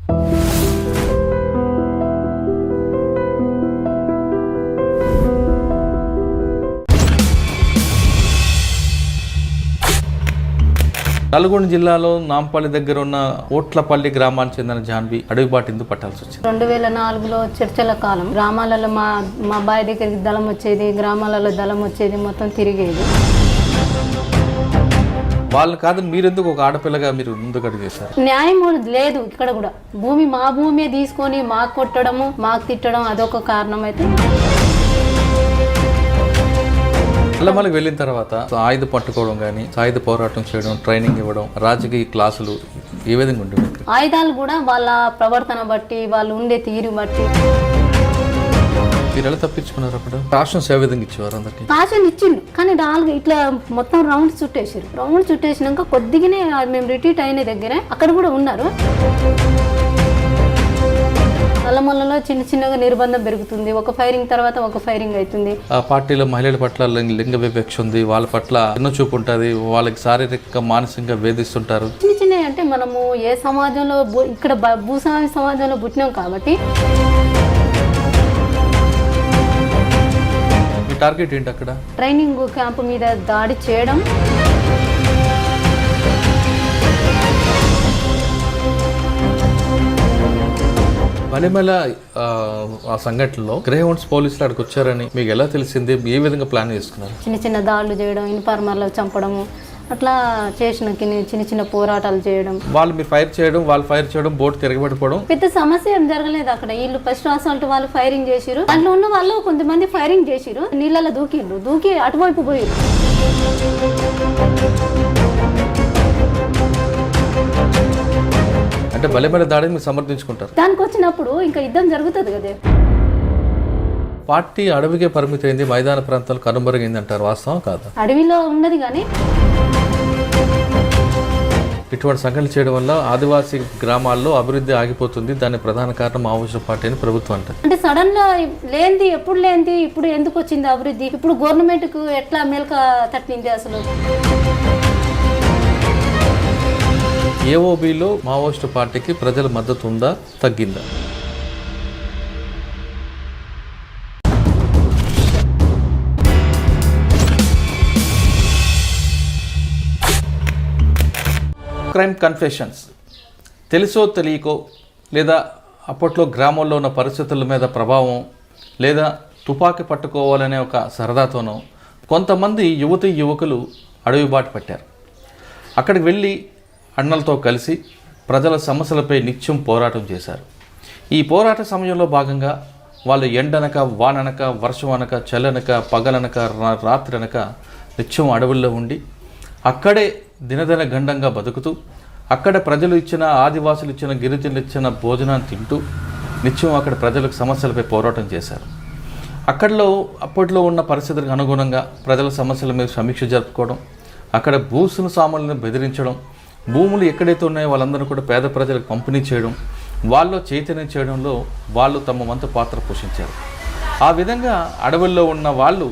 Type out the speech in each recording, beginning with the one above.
నల్గొండ జిల్లాలో నాంపల్లి దగ్గర ఉన్న ఓట్లపల్లి గ్రామానికి చెందిన జాన్వి అడవిబాటు ఎందుకు పట్టాల్సి వచ్చింది? 2004లో చర్చల కాలం. గ్రామాలలో మా బాయ్ దగ్గరికి దళం వచ్చేది, గ్రామాలలో దళం వచ్చేది, మొత్తం తిరిగేది. వాళ్ళు కాదని మీరెందుకు ఒక ఆడపిల్లగా మీరు ముందుకు అడుగు చేశారు? న్యాయం లేదు ఇక్కడ కూడా. మా భూమి తీసుకొని మాకు కొట్టడము, మాకు తిట్టడం అదొక కారణం. అయితే నల్లమలకి వెళ్ళిన తర్వాత ఆయుధ పట్టుకోవడం కానీ, సాయుధ పోరాటం చేయడం, ట్రైనింగ్ ఇవ్వడం, రాజకీయ క్లాసులు ఏ విధంగా ఉంటుంది? ఆయుధాలు కూడా వాళ్ళ ప్రవర్తన బట్టి, వాళ్ళు ఉండే తీరు బట్టి. మీరు ఎలా తప్పించుకున్నారు? అప్పుడు రాష్ట్రం ఏ విధంగా ఇచ్చేవారు? అందరికి రాషన్ ఇచ్చిండు, కానీ ఇట్లా మొత్తం రౌండ్ చుట్టేసారు. రౌండ్ చుట్టేసినాక కొద్దిగానే మేము రిట్రీట్ అయిన దగ్గర అక్కడ కూడా ఉన్నారు. నల్లమల్లలో చిన్నగా నిర్బంధం పెరుగుతుంది. ఒక ఫైరింగ్ తర్వాత ఒక ఫైరింగ్ అవుతుంది. ఆ పార్టీలో మహిళల పట్ల లింగ వివక్ష ఉంది, వాళ్ళ పట్ల చిన్న చూపు ఉంటుంది, వాళ్ళకి శారీరక మానసికంగా వేధిస్తుంటారు. చిన్న అంటే మనము ఏ సమాజంలో ఇక్కడ భూస్వామి సమాజంలో పుట్టినాం కాబట్టి. మీ టార్గెట్ ఏంటి? అక్కడ ట్రైనింగ్ క్యాంప్ మీద దాడి చేయడం. మలిమల ఆ సంఘటనలో గ్రేహౌండ్స్ పోలీసులు అక్కడికి వచ్చారని మీకు ఎలా తెలిసింది? ఏ విధంగా ప్లాన్ చేసుకున్నారు? చిన్న దాడులు చేయడం, ఇన్ఫార్మర్లు చంపడము, అట్లా చేసిన చిన్న పోరాటాలు చేయడం. వాళ్ళు మీరు ఫైర్ చేయడం, వాళ్ళు ఫైర్ చేయడం, బోట్ తిరగబడిపోవడం. పెద్ద సమస్య ఏం జరగలేదు అక్కడ. వీళ్ళు ఫస్ట్ అసాల్ట్ వాళ్ళు ఫైరింగ్ చేసిరు. దాంట్లో ఉన్న వాళ్ళు కొంతమంది ఫైరింగ్ చేసిరు, నీళ్ళలో దూకి అటువైపు పోయిరు. అంటే బలమైన దాడిని మీరు సమర్థించుకుంటారు. దానికి వచ్చినప్పుడు ఇంకా యుద్ధం జరుగుతుంది కదా. పార్టీ అడవికే పరిమితమైంది, మైదాన ప్రాంతాలు కనుమరుగైంది అంటారు, వాస్తవం కాదు? అడవిలో ఉన్నది కానీ ఇటువంటి సంఘటనలు చేయడం వల్ల ఆదివాసీ గ్రామాల్లో అభివృద్ధి ఆగిపోతుంది. దాని ప్రధాన కారణం మావోయిస్టు పార్టీ అని ప్రభుత్వం అంటారు. అంటే సడన్ గా లేనిది ఎప్పుడు లేనిది ఇప్పుడు ఎందుకు వచ్చింది అభివృద్ధి? ఇప్పుడు గవర్నమెంట్ కు ఎట్లా మేల్క తట్టింది అసలు? ఏఓబిలో మావోయిస్టు పార్టీకి ప్రజల మద్దతు ఉందా, తగ్గిందా? Crime confessions. తెలుసో తెలియకో లేదా అప్పట్లో గ్రామంలో ఉన్న పరిస్థితుల మీద ప్రభావం లేదా తుపాకీ పట్టుకోవాలనే ఒక సరదాతోనో కొంతమంది యువకులు అడవి బాట పట్టారు. అక్కడికి వెళ్ళి అన్నలతో కలిసి ప్రజల సమస్యలపై నిత్యం పోరాటం చేశారు. ఈ పోరాట సమయంలో భాగంగా వాళ్ళు ఎండనక, వాననక, వర్షం అనక, చల్లనక, పగలనక, రాత్రి అనక నిత్యం అడవుల్లో ఉండి అక్కడే దినదిన గండంగా బతుకుతూ అక్కడ ప్రజలు ఇచ్చిన, ఆదివాసులు ఇచ్చిన, గిరిజనులు ఇచ్చిన భోజనాన్ని తింటూ నిత్యం అక్కడ ప్రజలకు సమస్యలపై పోరాటం చేశారు. అప్పట్లో ఉన్న పరిస్థితులకు అనుగుణంగా ప్రజల సమస్యల మీద సమీక్ష జరుపుకోవడం, అక్కడ భూస్వాములను బెదిరించడం, భూములు ఎక్కడైతే ఉన్నాయో వాళ్ళందరూ కూడా పేద ప్రజలకు పంపిణీ చేయడం, వాళ్ళు చైతన్యం చేయడంలో వాళ్ళు తమ వంతు పాత్ర పోషించారు. ఆ విధంగా అడవుల్లో ఉన్న వాళ్ళు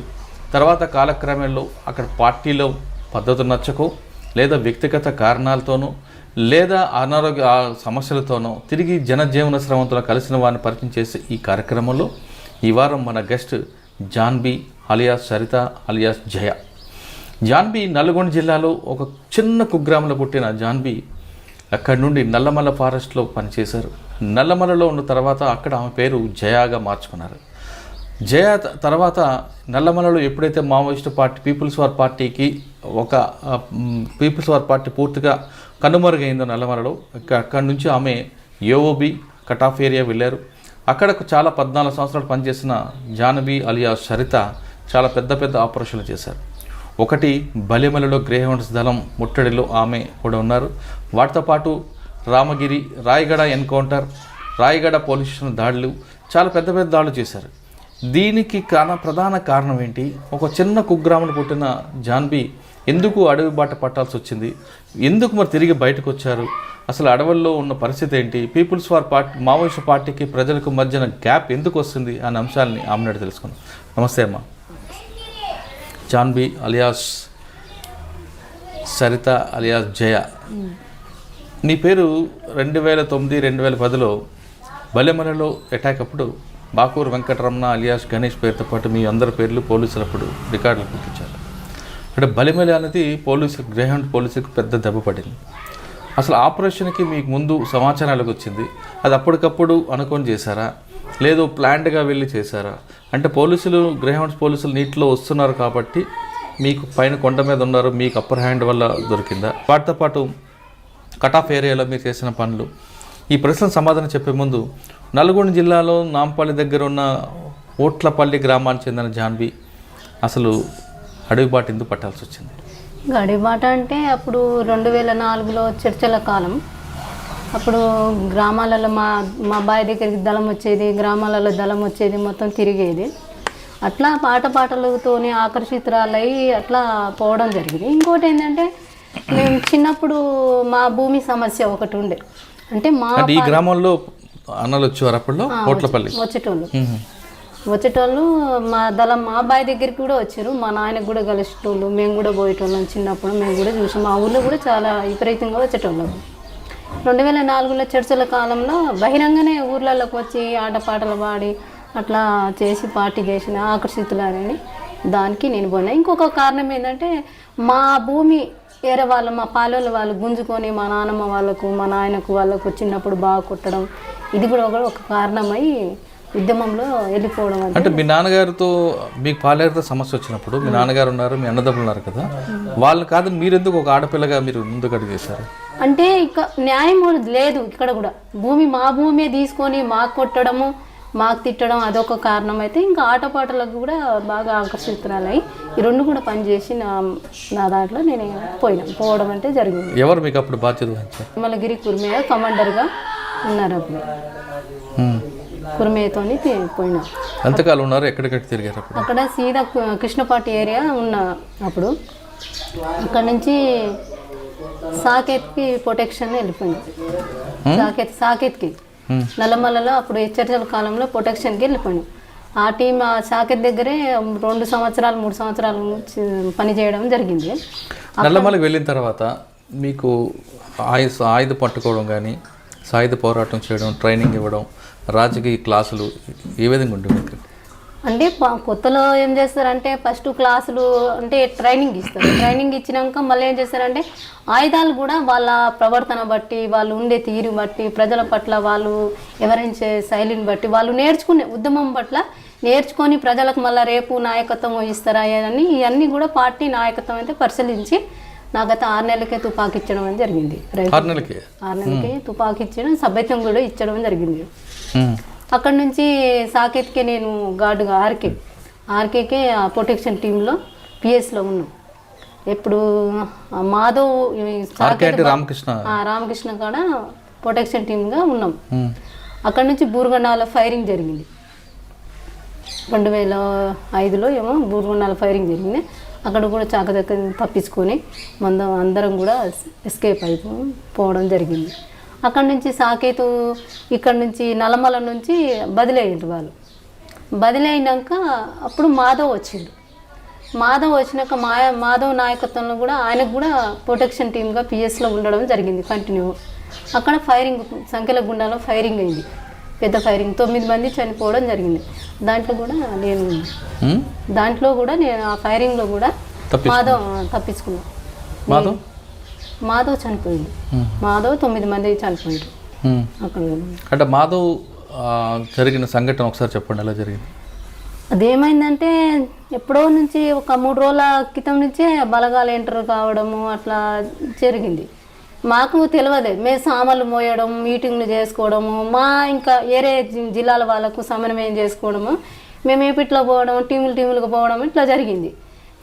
తర్వాత కాలక్రమంలో అక్కడ పార్టీలో పద్ధతులు నచ్చకో లేదా వ్యక్తిగత కారణాలతోనో లేదా అనారోగ్య సమస్యలతోనో తిరిగి జనజీవన శ్రమంతో కలిసిన వారిని పరిచయం చేసే ఈ కార్యక్రమంలో ఈ వారం మన guest Janvi alias Saritha alias Jaya. Janvi Nalgonda జిల్లాలో ఒక చిన్న కుగ్రామంలో పుట్టిన జాన్వి అక్కడి నుండి నల్లమల ఫారెస్ట్లో పనిచేశారు. నల్లమలలో ఉన్న తర్వాత అక్కడ ఆమె పేరు జయాగా మార్చుకున్నారు. జయ తర్వాత నల్లమలలో ఎప్పుడైతే Maoist party People's War party పూర్తిగా కనుమరుగైందో నల్లమలలో, అక్కడి నుంచి ఆమె ఏఓబి కట్ ఆఫ్ ఏరియా వెళ్ళారు. అక్కడ చాలా 14 సంవత్సరాలు పనిచేసిన జాన్వి అలియాస్ సరిత చాలా పెద్ద ఆపరేషన్లు చేశారు. ఒకటి బలిమలలో గ్రేహౌండ్స్ దళం ముట్టడిలో ఆమె కూడా ఉన్నారు. వాటితో పాటు Ramagiri, Rayagada encounter, Rayagada police station దాడులు, చాలా పెద్ద దాడులు చేశారు. దీనికి ప్రధాన కారణం ఏంటి? ఒక చిన్న కుగ్రామంలో పుట్టిన జాన్వి ఎందుకు అడవి బాట పట్టాల్సి వచ్చింది? ఎందుకు మరి తిరిగి బయటకు వచ్చారు? అసలు అడవుల్లో ఉన్న పరిస్థితి ఏంటి? పీపుల్స్ వార్ పార్టీ మావోయిస్టు పార్టీకి ప్రజలకు మధ్యన గ్యాప్ ఎందుకు వస్తుంది అనే అంశాలని ఆమె తెలుసుకుందాం. నమస్తే అమ్మా. జాన్వి అలియాస్ సరిత అలియాస్ జయ, నీ పేరు 2009, 2010లో బలెమలలో అటాక్ అప్పుడు బాకూరు వెంకటరమణ అలియాస్ గణేష్ పేరుతో పాటు మీ అందరి పేర్లు పోలీసులు అప్పుడు రికార్డులు గుర్తించారు. అంటే బలిమలి అనేది గ్రేహౌండ్ పోలీసులకు పెద్ద దెబ్బ పడింది. అసలు ఆపరేషన్కి మీకు ముందు సమాచారాలకు వచ్చింది, అది అప్పటికప్పుడు అనుకొని చేశారా, లేదు ప్లాంట్గా వెళ్ళి చేశారా? అంటే గ్రేహౌండ్స్ పోలీసులు నీటిలో వస్తున్నారు కాబట్టి మీకు పైన కొండ మీద ఉన్నారు, మీకు అప్పర్ హ్యాండ్ వల్ల దొరికిందా? వాటితో పాటు కట్ ఆఫ్ ఏరియాలో మీరు చేసిన పనులు, ఈ ప్రశ్నకు సమాధానం చెప్పే ముందు నల్గొండ జిల్లాలో నాంపల్లి దగ్గర ఉన్న ఓట్లపల్లి గ్రామానికి చెందిన జాన్వి అసలు అడవిబాట ఎందుకు పట్టాల్సి వచ్చింది? అడవిబాట అంటే అప్పుడు 2004లో చర్చల కాలం. అప్పుడు గ్రామాలలో మా బావి దగ్గరికి దళం వచ్చేది, గ్రామాలలో దళం వచ్చేది, మొత్తం తిరిగేది. అట్లా పాటలతోనే ఆకర్షితురాలై అట్లా పోవడం జరిగింది. ఇంకోటి ఏంటంటే మేము చిన్నప్పుడు మా భూమి సమస్య ఒకటి ఉండే, అంటే ఈ గ్రామంలో అన్నలు వచ్చేవారు అప్పుడు ఓట్లపల్లి వచ్చేటోళ్ళు మా బావి దగ్గరికి కూడా వచ్చారు. మా నాయనకు కూడా కలిసేటోళ్ళు, మేము కూడా పోయేటోళ్ళం. చిన్నప్పుడు మేము కూడా చూసాం. మా ఊళ్ళో కూడా చాలా విపరీతంగా వచ్చేటోళ్ళం. 2004లో చర్చల కాలంలో బహిరంగనే ఊర్లలోకి వచ్చి ఆటపాటలు పాడి అట్లా చేసి పార్టీ చేసిన ఆకర్షితులని దానికి నేను పోయినా. ఇంకొక కారణం ఏంటంటే మా భూమి వేరే వాళ్ళు, మా పాలెళ్ళ వాళ్ళు గుంజుకొని మా నాన్నమ్మ వాళ్ళకు, మా నాయనకు వాళ్ళకు చిన్నప్పుడు బాగా కొట్టడం, ఇది కూడా ఒక కారణమై ఉద్యమంలో వెళ్ళిపోవడం. అంటే మీ నాన్నగారితో మీకు పాలేరుతో సమస్య వచ్చినప్పుడు మీ నాన్నగారు ఉన్నారు, మీ అన్నదమ్ములు ఉన్నారు కదా, వాళ్ళు కాదు మీరెందుకు ఒక ఆడపిల్లగా మీరు ముందుకు అడుగు చేశారు? అంటే ఇక న్యాయం లేదు ఇక్కడ కూడా. మా భూమి తీసుకొని మాకు కొట్టడము, మాకు తిట్టడం అదొక కారణం అయితే, ఇంకా ఆటపాటలకు కూడా బాగా ఆకర్షితురాలై ఈ రెండు కూడా పనిచేసి నా దాంట్లో నేను పోవడం అంటే జరిగింది. ఎవరు మీకు అప్పుడు బాధ్యత వహించారు? తిరుమలగిరి కుర్మయ్య కమాండర్గా ఉన్నారు. అప్పుడు కుర్మయ్యతోని పోయినా. ఎంతకాలం ఉన్నారు? ఎక్కడికక్కడ తిరిగారు? అక్కడ సీదా కృష్ణపాటి ఏరియా ఉన్నా. అప్పుడు అక్కడ నుంచి సాకేత్కి ప్రొటెక్షన్ వెళ్ళిపోయింది. సాకేత్కి నల్లమల్లలో అప్పుడు చర్చల కాలంలో ప్రొటెక్షన్కి వెళ్ళిపోయాను. ఆ టీం ఆ సాకేత్ దగ్గరే 2 సంవత్సరాలు 3 సంవత్సరాలు పనిచేయడం జరిగింది. నల్లమల్లికి వెళ్ళిన తర్వాత మీకు ఆయుధ పట్టుకోవడం కానీ, సాయుధ పోరాటం చేయడం, ట్రైనింగ్ ఇవ్వడం, రాజకీయ క్లాసులు ఏ విధంగా ఉంటుంది? అంటే కొత్తలో ఏం చేస్తారంటే ఫస్ట్ క్లాసులు అంటే ట్రైనింగ్ ఇస్తారు. ట్రైనింగ్ ఇచ్చినాక మళ్ళీ ఏం చేస్తారంటే ఆయుధాలు కూడా వాళ్ళ ప్రవర్తన బట్టి, వాళ్ళు ఉండే తీరు బట్టి, ప్రజల పట్ల వాళ్ళు ఎవరించే శైలిని బట్టి వాళ్ళు నేర్చుకునే ఉద్యమం పట్ల నేర్చుకొని ప్రజలకు మళ్ళీ రేపు నాయకత్వం వహిస్తారా అని ఇవన్నీ కూడా పార్టీ నాయకత్వం అయితే పరిశీలించి నాకైతే 6 నెలలకే తుపాకీ ఇచ్చడం అని జరిగింది. 6 నెలలకే తుపాకీ ఇచ్చడం, సభ్యత్వం కూడా ఇచ్చడం జరిగింది. అక్కడ నుంచి సాకేత్కే నేను గార్డుగా ఆర్కేకే ప్రొటెక్షన్ టీంలో పిఎస్లో ఉన్నాం. ఎప్పుడు మాధవ్ రామకృష్ణ కాడ ప్రొటెక్షన్ టీమ్గా ఉన్నాం. అక్కడ నుంచి బూరుగొండలో ఫైరింగ్ జరిగింది. 2005లో ఏమో బూరుగొండలో ఫైరింగ్ జరిగింది. అక్కడ కూడా చాకదక్క తప్పించుకొని అందరం కూడా ఎస్కేప్ అయిపోవడం జరిగింది. అక్కడ నుంచి సాకేతు ఇక్కడ నుంచి నల్లమల నుంచి బదిలీ అయ్యారు వాళ్ళు. బదిలీ అయినాక అప్పుడు మాధవ్ వచ్చినాక మాధవ్ నాయకత్వంలో కూడా ఆయనకు కూడా ప్రొటెక్షన్ టీమ్గా పిఎస్లో ఉండడం జరిగింది కంటిన్యూ. అక్కడ ఫైరింగ్ సంఖ్యల గుండాలో ఫైరింగ్ అయింది, పెద్ద ఫైరింగ్, 9 మంది చనిపోవడం జరిగింది. దాంట్లో కూడా నేను ఆ ఫైరింగ్లో కూడా మాధవ్ తప్పించుకున్నాను. మాధవ్ చనిపోయింది. 9 మంది చనిపోయారు అక్కడ. అంటే మాధవ్ జరిగిన సంఘటన ఒకసారి చెప్పండి, ఎలా జరిగింది? అదేమైందంటే ఎప్పుడో నుంచి ఒక 3 రోజుల క్రితం నుంచే బలగాలు ఎంటర్ కావడము అట్లా జరిగింది. మాకు తెలియదు. మేము సామాన్లు మోయడం, మీటింగ్లు చేసుకోవడము, ఇంకా వేరే జిల్లాల వాళ్ళకు సమన్వయం చేసుకోవడము, మేము ఏపిట్లో పోవడం, టీములుగా పోవడం ఇట్లా జరిగింది.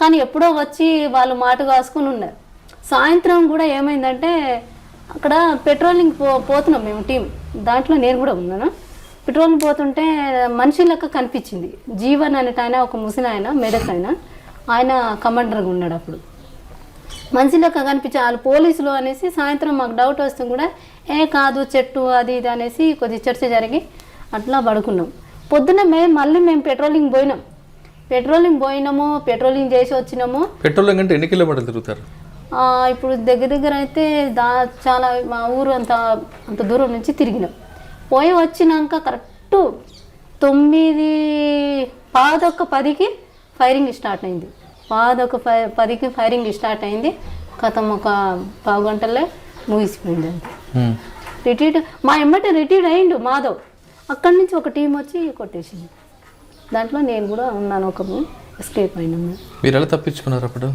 కానీ ఎప్పుడో వచ్చి వాళ్ళు మాట కాసుకుని ఉన్నారు. సాయంత్రం కూడా ఏమైందంటే అక్కడ పెట్రోలింగ్ పోతున్నాం మేము టీం, దాంట్లో నేను కూడా ఉన్నాను. పెట్రోలింగ్ పోతుంటే మనిషి లెక్క కనిపించింది. జీవన్ అనేట ఆయన, ఒక ముసలి ఆయన, మెదక్ ఆయన కమాండర్గా ఉన్నాడు. అప్పుడు మనిషి లెక్క కనిపించి వాళ్ళు పోలీసులు అనేసి సాయంత్రం మాకు డౌట్ వస్తే కూడా కాదు చెట్టు అది ఇది అనేసి కొద్ది చర్చ జరిగి అట్లా పడుకున్నాం. పొద్దున్న మళ్ళీ మేము పెట్రోలింగ్ పోయినాము, పెట్రోలింగ్ చేసి వచ్చినాము. పెట్రోలింగ్ అంటే ఎన్ని కిలోమీటర్లు తిరుగుతారు? ఇప్పుడు దగ్గర దగ్గర అయితే చాలా మా ఊరు అంత దూరం నుంచి తిరిగినాం. పోయి వచ్చినాక కరెక్ట్ 9:10కి ఫైరింగ్ స్టార్ట్ అయింది. 10:10కి ఫైరింగ్ స్టార్ట్ అయింది. కథం ఒక పావు గంటలే ముగిసిపోయింది. అంతే రిటీట్ మా ఎమ్మటే రిటీట్ అయిండు మాధవ్. అక్కడి నుంచి ఒక టీం వచ్చి కొట్టేసింది. దాంట్లో నేను కూడా ఉన్నాను, ఒక ఎస్కేప్ అయినాము. మీరు ఎలా తప్పించుకున్నారు అప్పుడు?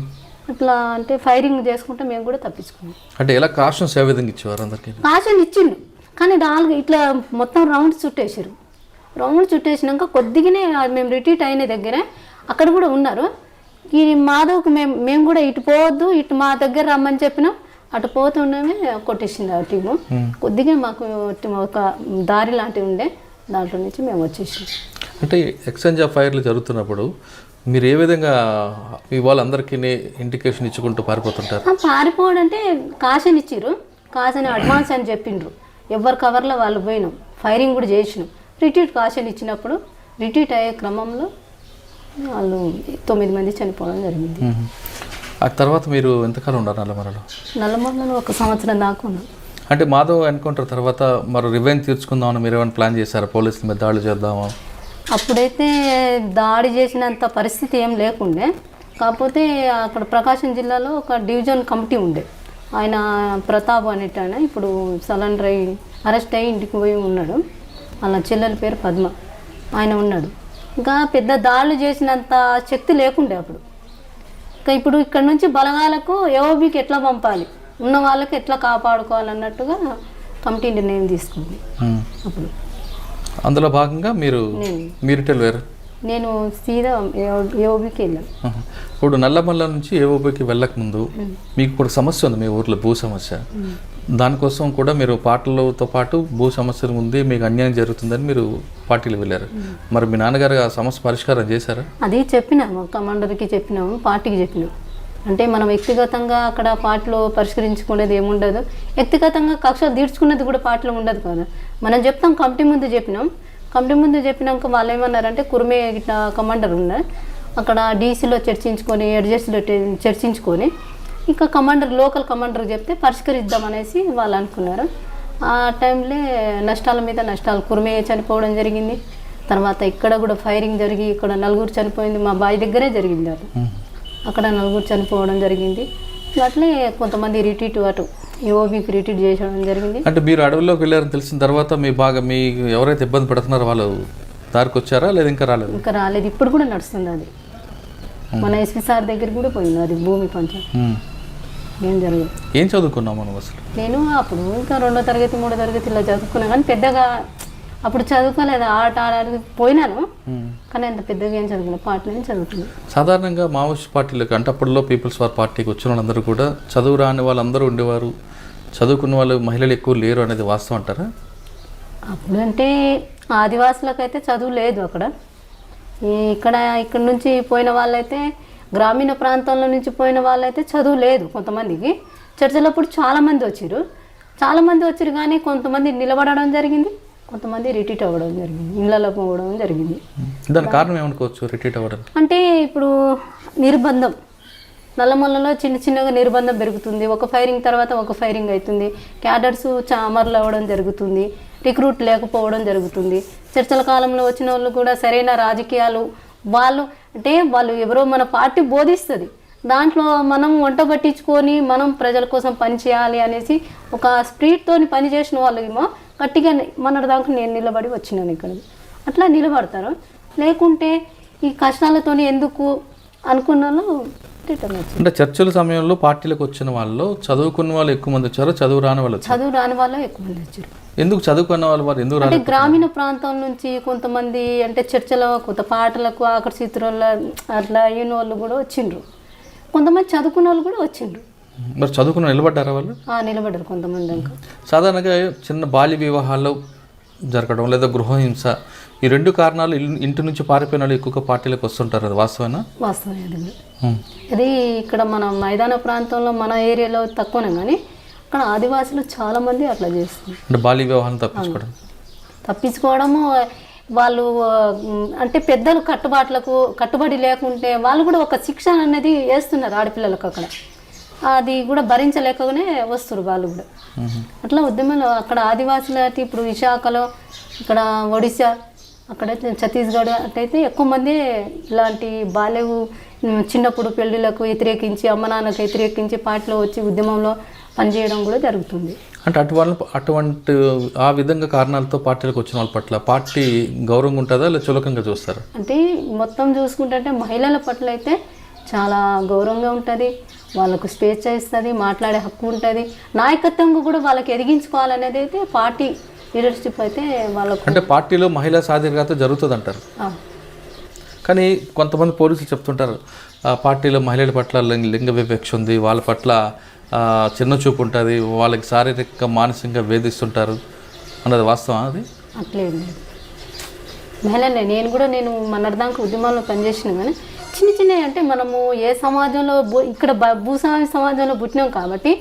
అట్లా అంటే ఫైరింగ్ చేసుకుంటే మేము కూడా తప్పించుకున్నాం. అంటే ఎలా కాషన్స్ ఏ విధంగా ఇచ్చేవారు అందరికి? కాషన్ ఇచ్చిండు కానీ 4 ఇట్లా మొత్తం రౌండ్ చుట్టేసారు. రౌండ్ చుట్టేసినాక కొద్దిగానే మేము రిటీట్ అయిన దగ్గర అక్కడ కూడా ఉన్నారు. ఈ మాధవ్కి మేము కూడా ఇటు పోవద్దు, ఇటు మా దగ్గర రమ్మని చెప్పినాం. అటు పోతుండమే కొట్టేసింది ఆ టీము. కొద్దిగా మాకు ఒక దారి లాంటివి ఉండే, దాంట్లో నుంచి మేము వచ్చేసాం. అంటే ఎక్స్చేంజ్ ఆఫ్ ఫైర్లు జరుగుతున్నప్పుడు మీరు ఏ విధంగా మీ వాళ్ళందరికీ ఇండికేషన్ ఇచ్చుకుంటూ పారిపోతుంటారు? పారిపోవడం అంటే కాషన్ ఇచ్చిర్రు, కాషన్ అడ్వాన్స్ అని చెప్పిండ్రు. ఎవరి కవర్లో వాళ్ళు పోయినాం, ఫైరింగ్ కూడా చేసినాం. రిట్రీట్ కాషన్ ఇచ్చినప్పుడు రిట్రీట్ అయ్యే క్రమంలో వాళ్ళు 9 మంది చనిపోవడం జరిగింది. ఆ తర్వాత మీరు ఎంతకాలం ఉన్నారు నల్లమలలో? నల్లమలలో 1 సంవత్సరం దాకా ఉన్నాం. అంటే మాధవ్ ఎన్కౌంటర్ తర్వాత మరి రివెంజ్ తీర్చుకుందామని మీరు ఏమైనా ప్లాన్ చేశారా? పోలీసుల మీద దాడులు చేద్దామా? అప్పుడైతే దాడి చేసినంత పరిస్థితి ఏం లేకుండే. కాకపోతే అక్కడ ప్రకాశం జిల్లాలో ఒక డివిజన్ కమిటీ ఉండే, ఆయన ప్రతాప్ అనేటాయన ఇప్పుడు సరెండర్ అయ్యి అరెస్ట్ అయ్యి ఇంటికి పోయి ఉన్నాడు. వాళ్ళ చెల్లెల పేరు పద్మ, ఆయన ఉన్నాడు. ఇంకా పెద్ద దాడులు చేసినంత శక్తి లేకుండే అప్పుడు. ఇంకా ఇప్పుడు ఇక్కడ నుంచి బలగాలకు ఏఓబీకి ఎట్లా పంపాలి, ఉన్న వాళ్ళకి ఎట్లా కాపాడుకోవాలన్నట్టుగా కమిటీ నిర్ణయం తీసుకుంది. అప్పుడు అందులో భాగంగా మీరు వెళ్ళారు? నేను సీదా ఏఓబీకి వెళ్ళాను. ఇప్పుడు నల్లమల్ల నుంచి ఏఓబీకి వెళ్ళక ముందు మీకు ఇప్పుడు సమస్య ఉంది మీ ఊర్లో, భూ సమస్య. దానికోసం కూడా మీరు పార్టీలతో పాటు భూ సమస్యలు ఉంది, మీకు అన్యాయం జరుగుతుందని మీరు పార్టీలు వెళ్ళారు. మరి మీ నాన్నగారు ఆ సమస్య పరిష్కారం చేశారా? అది చెప్పినాము, కమాండర్కి చెప్పినాము, పార్టీకి చెప్పినాము. అంటే మనం వ్యక్తిగతంగా అక్కడ పార్టీలో పరిష్కరించుకునేది ఏముండదు, వ్యక్తిగతంగా కక్షలు తీర్చుకునేది కూడా పార్టీలో ఉండదు కదా. మనం చెప్తాం, కమిటీ ముందు చెప్పినాం. కమిటీ ముందు చెప్పినాక వాళ్ళు ఏమన్నారంటే కుర్మే ఇట్లా కమాండర్ ఉన్నారు, అక్కడ డీసీలో చర్చించుకొని ఎడ్జెస్లో చర్చించుకొని ఇంకా లోకల్ కమాండర్ చెప్తే పరిష్కరిద్దామనేసి వాళ్ళు అనుకున్నారు. ఆ టైంలో నష్టాల మీద నష్టాలు, కుర్మే చనిపోవడం జరిగింది. తర్వాత ఇక్కడ కూడా ఫైరింగ్ జరిగి ఇక్కడ 4 చనిపోయింది. మా బావి దగ్గరే జరిగింది అది, అక్కడ 4 చనిపోవడం జరిగింది. అట్లే కొంతమంది రిట్రీట్ అటు ఏఓబీకి రిట్రీట్ చేయడం జరిగింది. అంటే మీరు అడవుల్లోకి వెళ్ళారని తెలిసిన తర్వాత మీ ఎవరైతే ఇబ్బంది పడుతున్నారో వాళ్ళు దారికి వచ్చారా లేదా ఇంకా రాలేదు? ఇంకా రాలేదు, ఇప్పుడు కూడా నడుస్తుంది అది. మన ఎస్పీ సార్ దగ్గర కూడా పోయింది అది, భూమి పంచాయతీ. ఏం జరగదు. ఏం చదువుకున్నాం మనం అసలు? నేను అప్పుడు ఇంకా 2వ తరగతి 3వ తరగతి ఇలా చదువుకున్నాను, కానీ పెద్దగా అప్పుడు చదువుకోలేదు. ఆట ఆడడానికి పోయినాను కానీ అంత పెద్దగా ఏం చదువుకున్నాను, పాటలు చదువుకున్నాను. సాధారణంగా మావోయిస్ట్ పార్టీలకు అంటే అప్పట్లో పీపుల్స్ వార్ పార్టీకి వచ్చిన వాళ్ళందరూ కూడా చదువు రాని వాళ్ళందరూ ఉండేవారు, చదువుకున్న వాళ్ళు మహిళలు ఎక్కువ లేరు అనేది వాస్తవం అంటారా? అప్పుడు అంటే ఆదివాసులకైతే చదువు లేదు అక్కడ. ఇక్కడ నుంచి పోయిన వాళ్ళైతే, గ్రామీణ ప్రాంతంలో నుంచి పోయిన వాళ్ళైతే చదువు లేదు కొంతమందికి. చర్చలప్పుడు చాలామంది వచ్చారు కానీ కొంతమంది నిలబడడం జరిగింది, కొంతమంది రిట్రీట్ అవ్వడం జరిగింది, ఇళ్ళలో పోవడం జరిగింది. దాని కారణం ఏమనుకోవచ్చు రిట్రీట్ అవ్వడం అంటే? ఇప్పుడు నిర్బంధం, నల్లమల్లలో చిన్నగా నిర్బంధం పెరుగుతుంది. ఒక ఫైరింగ్ తర్వాత ఒక ఫైరింగ్ అవుతుంది, క్యాడర్స్ అమరులు అవ్వడం జరుగుతుంది, రిక్రూట్ లేకపోవడం జరుగుతుంది. చర్చల కాలంలో వచ్చిన వాళ్ళు కూడా సరైన రాజకీయాలు, వాళ్ళు ఎవరో మన పార్టీ బోధిస్తుంది, దాంట్లో మనం వంట పట్టించుకొని మనం ప్రజల కోసం పనిచేయాలి అనేసి ఒక స్పిరిట్తోని పనిచేసిన వాళ్ళు ఏమో గట్టిగా మన దాకా నేను నిలబడి వచ్చినాను ఇక్కడ. అట్లా నిలబడతారు, లేకుంటే ఈ కష్టాలతోని ఎందుకు అనుకున్న వాళ్ళు రిటర్న్ వచ్చారు. అంటే చర్చల సమయంలో పార్టీలకు వచ్చిన వాళ్ళు చదువుకున్న వాళ్ళు ఎక్కువ మంది వచ్చారు, చదువు రాని వాళ్ళు ఎక్కువ మంది వచ్చారు. ఎందుకు చదువుకున్న వాళ్ళు ఎందుకు రాలేదు? అంటే గ్రామీణ ప్రాంతం నుంచి కొంతమంది అంటే చర్చలో కొత్త పాటలకు ఆకర్షితుల అట్లా అయిన వాళ్ళు కూడా వచ్చిండ్రు, కొంతమంది చదువుకున్న వాళ్ళు కూడా వచ్చిండ్రు. మరి చదువుకున్న నిలబడ్డారా వాళ్ళు? నిలబడ్డారు కొంతమంది. ఇంకా సాధారణంగా చిన్న బాల్య వివాహాలు జరగడం లేదా గృహహింస, ఈ 2 కారణాలు ఇంటి నుంచి పారిపోయిన వాళ్ళు ఎక్కువగా పార్టీలకు వస్తుంటారు, అది వాస్తవేనా? వాస్తవమే అది. ఇక్కడ మన మైదాన ప్రాంతంలో మన ఏరియాలో తక్కువనే కానీ అక్కడ ఆదివాసులు చాలా మంది అట్లా చేస్తారు. అంటే బాల్య వివాహాలను తప్పించుకోవడము, వాళ్ళు అంటే పెద్దలు కట్టుబడి లేకుంటే వాళ్ళు కూడా ఒక శిక్షణ అనేది వేస్తున్నారు ఆడపిల్లలకు. అక్కడ అది కూడా భరించలేకనే వస్తారు వాళ్ళు కూడా. అట్లా ఉద్యమంలో అక్కడ ఆదివాసులు అయితే ఇప్పుడు విశాఖలో, ఇక్కడ ఒడిశా, అక్కడైతే ఛత్తీస్గఢ్ అట్లయితే ఎక్కువ మంది ఇలాంటి బాల్యవు చిన్నప్పుడు పెళ్ళిళ్ళకు వ్యతిరేకించి, అమ్మ నాన్నకు వ్యతిరేకించి పార్టీలో వచ్చి ఉద్యమంలో పనిచేయడం కూడా జరుగుతుంది. అంటే అటువంటి ఆ విధంగా కారణాలతో పార్టీలకు వచ్చిన వాళ్ళ పట్ల పార్టీ గౌరవంగా ఉంటుందా లేదా చులకంగా చూస్తారు? అంటే మొత్తం చూసుకుంటే మహిళల పట్ల అయితే చాలా గౌరవంగా ఉంటుంది, వాళ్ళకు స్వేచ్ఛ ఇస్తుంది, మాట్లాడే హక్కు ఉంటుంది, నాయకత్వంగా కూడా వాళ్ళకి ఎదిగించుకోవాలనేది అయితే పార్టీ లీడర్షిప్ అయితే వాళ్ళకు. అంటే పార్టీలో మహిళా సాధికారత జరుగుతుంది అంటారు, కానీ కొంతమంది పోలీసులు చెప్తుంటారు పార్టీలో మహిళల పట్ల లింగ వివక్ష ఉంది, వాళ్ళ పట్ల చిన్న చూపు ఉంటుంది, వాళ్ళకి శారీరక మానసికంగా వేధిస్తుంటారు అన్నది వాస్తవం? అది అట్లేదు మహిళనే. నేను మొన్నటిదాకా ఉద్యమాల్లో పనిచేసిన కానీ చిన్న చిన్నవి అంటే మనము ఏ సమాజంలో ఇక్కడ భూస్వామి సమాజంలో పుట్టినాం కాబట్టి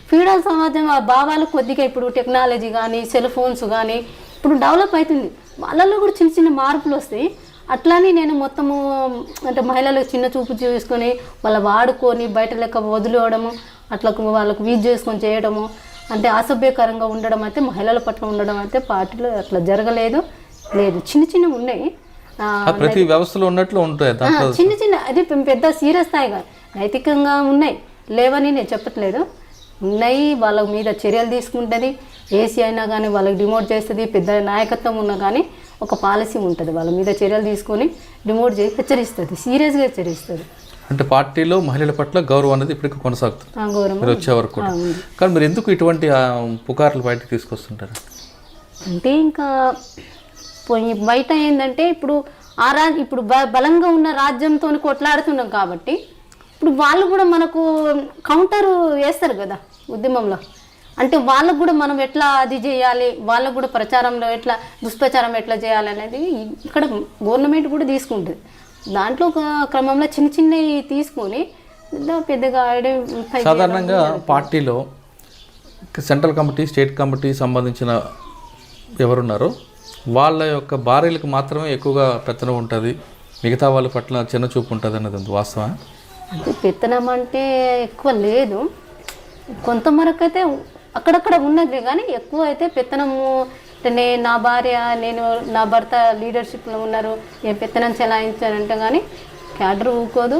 ఫ్యూడల్ సమాజం ఆ భావాలు కొద్దిగా ఇప్పుడు టెక్నాలజీ కానీ సెల్ ఫోన్స్ కానీ ఇప్పుడు డెవలప్ అవుతుంది, వాళ్ళల్లో కూడా చిన్న చిన్న మార్పులు వస్తాయి. అట్లానే నేను మొత్తము అంటే మహిళలకు చిన్న చూపు చేసుకొని వాళ్ళ వాడుకొని బయట లెక్క వదిలేయడము, అట్లా వాళ్ళకు వీజ్ చేసుకొని చేయడము, అంటే అసభ్యకరంగా ఉండడం అయితే మహిళల పట్ల ఉండడం అయితే పార్టీలో అట్లా జరగలేదు. చిన్న చిన్నవి ఉన్నాయి, ప్రతి వ్యవస్థలో ఉన్నట్లు ఉంటాయి, చిన్న చిన్న అది పెద్ద సీరియస్ స్థాయిగా నైతికంగా ఉన్నాయి, లేవని నేను చెప్పట్లేదు, ఉన్నాయి. వాళ్ళ మీద చర్యలు తీసుకుంటుంది, ఏసీ అయినా కానీ వాళ్ళకి డిమోట్ చేస్తుంది, పెద్ద నాయకత్వం ఉన్నా కానీ ఒక పాలసీ ఉంటుంది, వాళ్ళ మీద చర్యలు తీసుకొని డిమోట్ చేసి హెచ్చరిస్తుంది, సీరియస్గా హెచ్చరిస్తుంది. అంటే పార్టీలో మహిళల పట్ల గౌరవం అనేది ఇప్పటికీ కొనసాగుతుంది మీరు వచ్చే వరకు కూడా. కానీ మీరు ఎందుకు ఇటువంటి పుకార్లు బయటకు తీసుకొస్తుంటారు? అంటే ఇంకా బయట ఏంటంటే ఇప్పుడు ఇప్పుడు బలంగా ఉన్న రాజ్యంతో కొట్లాడుతున్నాం కాబట్టి ఇప్పుడు వాళ్ళు కూడా మనకు కౌంటర్ వేస్తారు కదా ఉద్యమంలో. అంటే వాళ్ళకు కూడా మనం ఎట్లా అది చేయాలి, వాళ్ళకు కూడా ప్రచారంలో ఎట్లా దుష్ప్రచారం ఎట్లా చేయాలి అనేది ఇక్కడ గవర్నమెంట్ కూడా తీసుకుంటుంది. దాంట్లో ఒక క్రమంలో చిన్న చిన్నవి తీసుకొని పెద్దగా సాధారణంగా పార్టీలో సెంట్రల్ కమిటీ, స్టేట్ కమిటీ సంబంధించిన ఎవరున్నారో వాళ్ళ యొక్క భార్యలకు మాత్రమే ఎక్కువగా పెత్తనం ఉంటుంది, మిగతా వాళ్ళ పట్ల చిన్న చూపు ఉంటుంది అన్నది వాస్తవం? అంటే పెత్తనం అంటే ఎక్కువ లేదు, కొంతవరకు అయితే అక్కడక్కడ ఉన్నది, కానీ ఎక్కువ అయితే పెత్తనము అంటే నా భార్య నా భర్త లీడర్షిప్లో ఉన్నారు, నేను పెత్తనం చెలాయించానంటే కానీ క్యాడర్ ఊకోదు,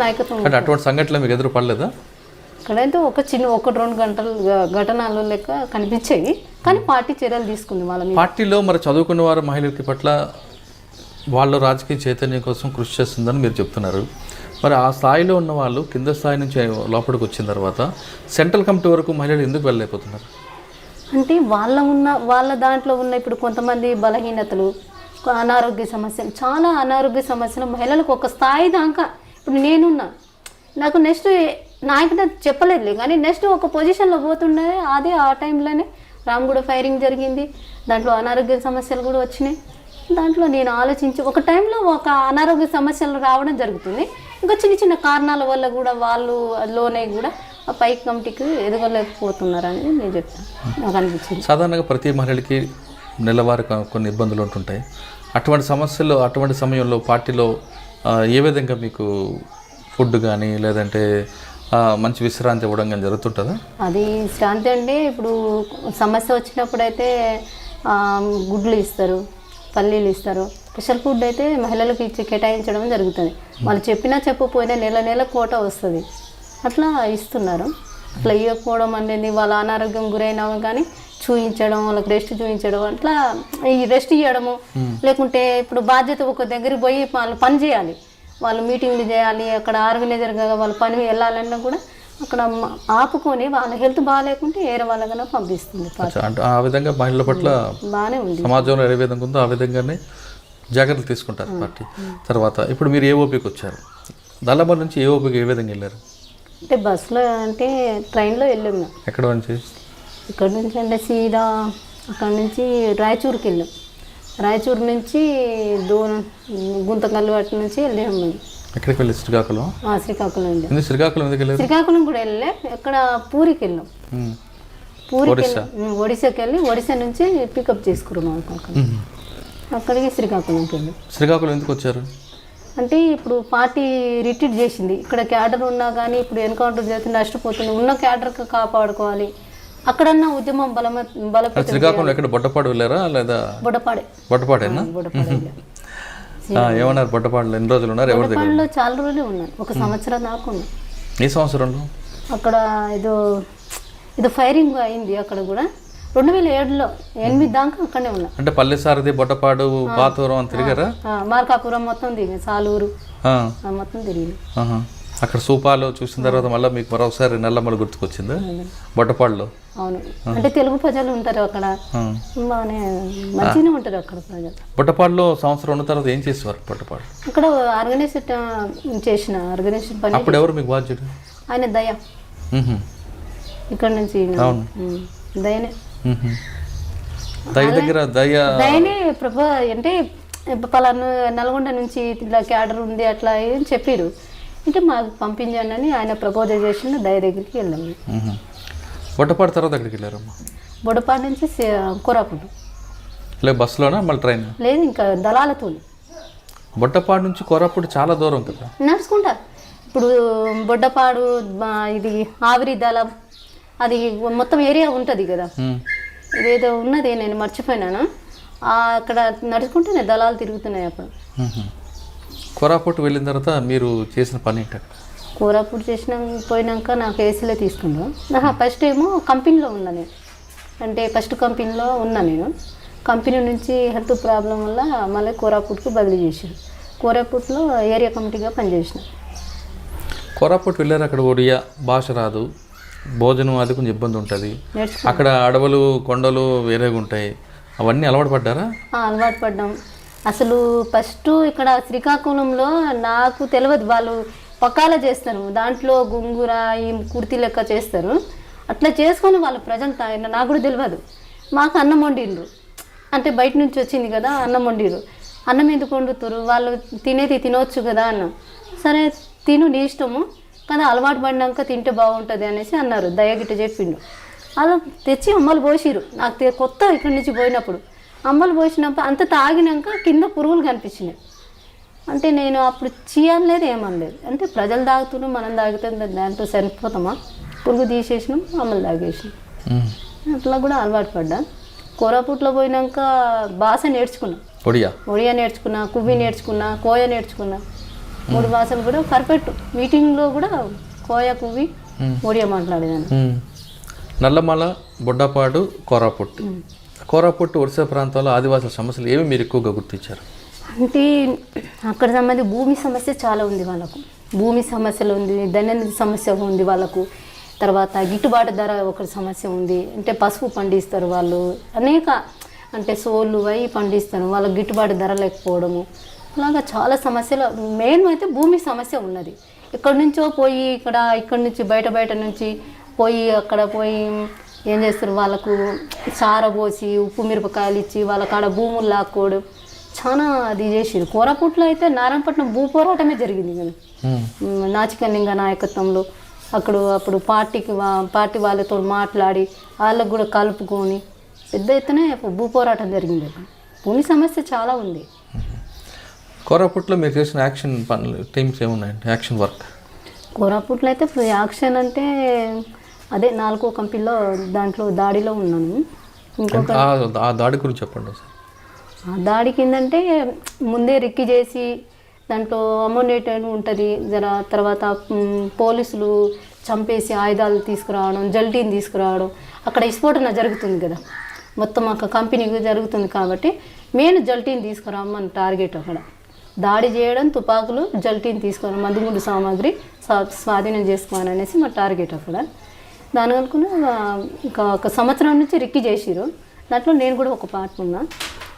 నాయకత్వం. అంటే అటువంటి సంఘటనలు మీకు ఎదురు పడలేదా? ఇక్కడైతే ఒకటి రెండు గంటలు ఘటనలు లెక్క కనిపించాయి, కానీ పార్టీ చర్యలు తీసుకుంది వాళ్ళ మీద. పార్టీలో మరి చదువుకున్న వారు మహిళలకి పట్ల వాళ్ళు రాజకీయ చైతన్యం కోసం కృషి చేస్తుందని మీరు చెప్తున్నారు. మరి ఆ స్థాయిలో ఉన్న వాళ్ళు కింద స్థాయి నుంచి లోపలికి వచ్చిన తర్వాత సెంట్రల్ కమిటీ వరకు మహిళలు ఎందుకు వెళ్ళలేకపోతున్నారు? అంటే వాళ్ళ దాంట్లో ఉన్న ఇప్పుడు కొంతమంది బలహీనతలు, అనారోగ్య సమస్యలు, చాలా అనారోగ్య సమస్యలు మహిళలకు ఒక స్థాయి దాకా. ఇప్పుడు నేనున్నా, నాకు నెక్స్ట్ నాయకుడు చెప్పలేదు కానీ నెక్స్ట్ ఒక పొజిషన్లో పోతుండే, అదే ఆ టైంలోనే రామగూడ ఫైరింగ్ జరిగింది, దాంట్లో అనారోగ్య సమస్యలు కూడా వచ్చినాయి. దాంట్లో నేను ఆలోచించి ఒక టైంలో ఒక అనారోగ్య సమస్యలు రావడం జరుగుతుంది, ఇంకా చిన్న చిన్న కారణాల వల్ల కూడా వాళ్ళు లోనే కూడా ఆ పై కమిటీకి ఎదగలేకపోతున్నారని నేను చెప్తాను, నాకు అనిపించింది. సాధారణంగా ప్రతి మహిళకి నెలవారీ కొన్ని ఇబ్బందులు ఉంటుంటాయి, అటువంటి సమయంలో పార్టీలో ఏ విధంగా మీకు ఫుడ్ కానీ లేదంటే మంచి విశ్రాంతి ఇవ్వడం కానీ జరుగుతుంటుందా? అది విశ్రాంతి అంటే ఇప్పుడు సమస్య వచ్చినప్పుడు అయితే గుడ్లు ఇస్తారు, పల్లీలు ఇస్తారు, స్పెషల్ ఫుడ్ అయితే మహిళలకు కేటాయించడం జరుగుతుంది. వాళ్ళు చెప్పినా చెప్పకపోయినా నెల కోట వస్తుంది, అట్లా ఇస్తున్నారు. అట్లా ఇవ్వకపోవడం అనేది వాళ్ళ అనారోగ్యం గురైనా కానీ చూయించడం, వాళ్ళకి రెస్ట్ చూయించడం, అట్లా ఈ రెస్ట్ ఇవ్వడము. లేకుంటే ఇప్పుడు బాధ్యత ఒక దగ్గరికి పోయి వాళ్ళు పని చేయాలి, వాళ్ళు మీటింగ్లు చేయాలి, అక్కడ ఆర్గనైజర్గా వాళ్ళు పని వెళ్ళాలన్నా కూడా అక్కడ ఆపుకొని వాళ్ళ హెల్త్ బాగాలేకుంటే వేరే వాళ్ళకన్నా పంపిస్తుంది. ఆ విధంగా మహిళల పట్ల బాగానే ఉంది, సమాజంలో ఏ విధంగా ఉందో ఆ విధంగానే జాగ్రత్తలు తీసుకుంటారు పార్టీ. తర్వాత ఇప్పుడు మీరు ఏఓపీకి వచ్చారు, దళాబాద్ నుంచి ఏఓపీకి ఏ విధంగా వెళ్ళారు? అంటే బస్సులో అంటే ట్రైన్లో వెళ్ళాం. ఎక్కడ నుంచి? ఇక్కడ నుంచి అంటే సీదా అక్కడ నుంచి రాయచూరుకి వెళ్ళాం, రాయచూరు నుంచి గుంతకల్లు వాటి నుంచి వెళ్ళాము. ఎక్కడికి వెళ్ళి? శ్రీకాకుళం. శ్రీకాకుళం వెళ్ళాం. శ్రీకాకుళం ఎందుకు వెళ్ళారు? శ్రీకాకుళం కూడా వెళ్ళే, ఎక్కడ పూరికి వెళ్ళాం, ఒడిశాకి వెళ్ళి ఒడిశా నుంచి పికప్ చేసుకున్నాం, అక్కడికి శ్రీకాకుళంకి వెళ్ళాం. శ్రీకాకుళం ఎందుకు వచ్చారు? అంటే ఇప్పుడు పార్టీ రిట్రీట్ చేసింది, ఇక్కడ క్యాడర్ ఉన్నా కానీ ఇప్పుడు ఎన్కౌంటర్ చేస్తే నష్టపోతుంది, ఉన్న క్యాడర్కి కాపాడుకోవాలి, అక్కడన్నా ఉద్యమం బలపడుతుంది. శ్రీకాకుళం ఎక్కడ బొట్టపాడు వెళ్ళారా లేదా? బొట్టపాడేనా? ఏమన్నారు బొట్టపాడులో? ఎన్ని రోజులు ఉన్నారు? ఎవరి దగ్గర? బొట్టపాడులో చాలా రోజులు ఉన్నాను, 1 సంవత్సరం దాకా ఉన్నాను. ఈ సంవత్సరంలో అక్కడ ఏదో ఫైరింగ్ అయింది అక్కడ కూడా 2007లో 8 దాకా అక్కడనే ఉన్నా. అంటే పల్లెసారది, బొట్టపాడు, పాతూరం అని తిరిగారా? మార్కాపురం మొత్తం తిరిగి, సాలూరు మొత్తం తిరిగి. అక్కడ సూపాలు చూసిన తర్వాత మళ్ళీ మీకు మరొకసారి నల్లమల గుర్తుకొచ్చిందా బొట్టపాడులో? అవును, అంటే తెలుగు ప్రజలు ఉంటారు అక్కడ, బాగానే మంచిగానే ఉంటారు అక్కడ ప్రజలు. బొట్టపాడులో సంవత్సరం ఉన్న తర్వాత ఏం చేసేవారు? బొట్టపాడు అక్కడ ఆర్గనైజేషన్ పని. అప్పుడు ఎవరు మీకు బాధ్యుడు? ఆయన దయ, ఇక్కడ నుంచి దయనే. దయ దగ్గర దయనే అంటే పలానా నల్గొండ నుంచి ఇలా క్యాడర్ ఉంది అట్లా ఏం చెప్పారు, అంటే మాకు పంపించండి అని ఆయన ప్రపోజల్ చేసిన దయ దగ్గరికి వెళ్ళాము. బొట్టపాడు తర్వాత ఎక్కడికి వెళ్ళారమ్మా? బొట్టపాడు నుంచి కోరాపుట్టు. లేదు బస్సులోనా మళ్ళీ ట్రైన్? లేదు, ఇంకా దళాలతో. బొట్టపాడు నుంచి కోరాపుట్టు చాలా దూరం కదా? నడుచుకుంటా. ఇప్పుడు బొడ్డపాడు ఇది ఆవిరి దళం అది మొత్తం ఏరియా ఉంటుంది కదా, ఇదేదో ఉన్నది నేను మర్చిపోయినాను, అక్కడ నడుచుకుంటేనే దళాలు తిరుగుతున్నాయి అప్పుడు. కోరాపుట్టు వెళ్ళిన తర్వాత మీరు చేసిన పని ఏంటి? కోరాపుట్టు పోయినాక నాకు ఏసీలో తీసుకున్నాను. ఫస్ట్ ఏమో కంపెనీలో ఉన్నా నేను, అంటే ఫస్ట్ కంపెనీలో ఉన్నా నేను. కంపెనీ నుంచి హెల్త్ ప్రాబ్లం వల్ల మళ్ళీ కోరాపుట్కు బదిలీ చేశారు. కోరాపుట్లో ఏరియా కమిటీగా పనిచేసిన. కోరాపుట్టు వెళ్ళారు, అక్కడ ఒడియా భాష రాదు, భోజనం అది కొంచెం ఇబ్బంది ఉంటుంది, అక్కడ అడవులు కొండలు వేరేగా ఉంటాయి, అవన్నీ అలవాటు పడ్డారా? అలవాటు పడ్డాం. అసలు ఫస్ట్ ఇక్కడ శ్రీకాకుళంలో నాకు తెలియదు, వాళ్ళు పక్కాల చేస్తారు, దాంట్లో గుంగుర ఈ కుర్తీ లెక్క చేస్తారు, అట్లా చేసుకొని వాళ్ళ ప్రజలు తాగిన నాకు కూడా తెలియదు. మాకు అన్నం వండిర్రు, అంటే బయట నుంచి వచ్చింది కదా అన్నం వండిర్రు, అన్నం ఎందుకు వండుతారు, వాళ్ళు తినేది తినవచ్చు కదా అన్నం. సరే తిను నీ ఇష్టము కదా, అలవాటు పడినాక తింటే బాగుంటుంది అనేసి అన్నారు. దయగిట్ట చెప్పిండు. అలా తెచ్చి అమ్మలు పోసిరు. నాకు కొత్త ఇక్కడి నుంచి పోయినప్పుడు అమ్మలు పోసినప్పుడు అంత తాగినాక కింద పురుగులు కనిపించినాయి. అంటే నేను అప్పుడు చేయలేదు, ఏమనలేదు, అంటే ప్రజలు తాగుతున్నాం మనం తాగితే దాంట్లో సరిపోతామా, పురుగు తీసేసినాం అమ్మలు తాగేసినాం. అట్లా కూడా అలవాటు పడ్డా. కోరాపుట్లో పోయినాక భాష నేర్చుకున్నా, ఒడియా నేర్చుకున్నా, కువ్వి నేర్చుకున్నా, కోయ నేర్చుకున్నా. 3 భాషలు కూడా పర్ఫెక్ట్. మీటింగ్లో కూడా కోయ కువ్వి ఒడియా మాట్లాడేదాన్ని. నల్లమల, బొడ్డపాడు, కోరాపుట్టు ఒరిస్సా ప్రాంతాల్లో ఆదివాసుల సమస్యలు ఏమి మీరు ఎక్కువగా గుర్తించారు? అంటే అక్కడ సంబంధించి భూమి సమస్య చాలా ఉంది వాళ్ళకు, భూమి సమస్యలు ఉంది, దైనందిక సమస్య ఉంది వాళ్ళకు, తర్వాత గిట్టుబాటు ధర ఒకటి సమస్య ఉంది, అంటే పసుపు పండిస్తారు వాళ్ళు, అనేక అంటే సోళ్ళు అవి పండిస్తారు, వాళ్ళకి గిట్టుబాటు ధర లేకపోవడము, అలాగా చాలా సమస్యలు. మెయిన్ అయితే భూమి సమస్య ఉన్నది. ఎక్కడి నుంచో పోయి ఇక్కడి నుంచి బయట నుంచి పోయి అక్కడ పోయి ఏం చేస్తారు, వాళ్ళకు సార పోసి ఉప్పు మిరపకాయలు ఇచ్చి వాళ్ళ కాడ భూములు లాక్కోవడం చాలా అది చేసింది. కోరాపుట్లో అయితే నారాయణపట్నం భూ పోరాటమే జరిగింది కదా, నాచికలింగ నాయకత్వంలో. అప్పుడు పార్టీ వాళ్ళతో మాట్లాడి వాళ్ళకు కూడా కలుపుకొని పెద్ద ఎత్తున భూ పోరాటం జరిగింది. భూమి సమస్య చాలా ఉంది. కోరాపుట్లో మీరు చేసిన యాక్షన్ పనులు టీమ్స్ ఏమున్నాయండి? యాక్షన్ వర్క్ కోరాపుట్లో అయితే యాక్షన్ అంటే అదే 4 కంపెనీలో దాంట్లో దాడిలో ఉన్నాను. ఇంకొక ఆ దాడి గురించి చెప్పండి సార్. ఆ దాడి కిందంటే ముందే రిక్కి చేసి దాంట్లో అమోనేట్ ఉంటుంది తర్వాత పోలీసులు చంపేసి ఆయుధాలు తీసుకురావడం, జల్టీని తీసుకురావడం, అక్కడ విస్ఫోటన జరుగుతుంది కదా, మొత్తం అక్కడ కంపెనీకి జరుగుతుంది కాబట్టి మెయిన్ జల్టీని తీసుకురామని టార్గెట్. అక్కడ దాడి చేయడం, తుపాకులు, జల్టీని తీసుకురావడం, మందుగుండు సామాగ్రి స్వాధీనం చేసుకోవాలనేసి మా టార్గెట్. అక్కడ దాని అనుకుని ఇంకా 1 సంవత్సరం నుంచి రిక్కి చేసిరు. దాంట్లో నేను కూడా ఒక పార్ట్ ఉన్నా.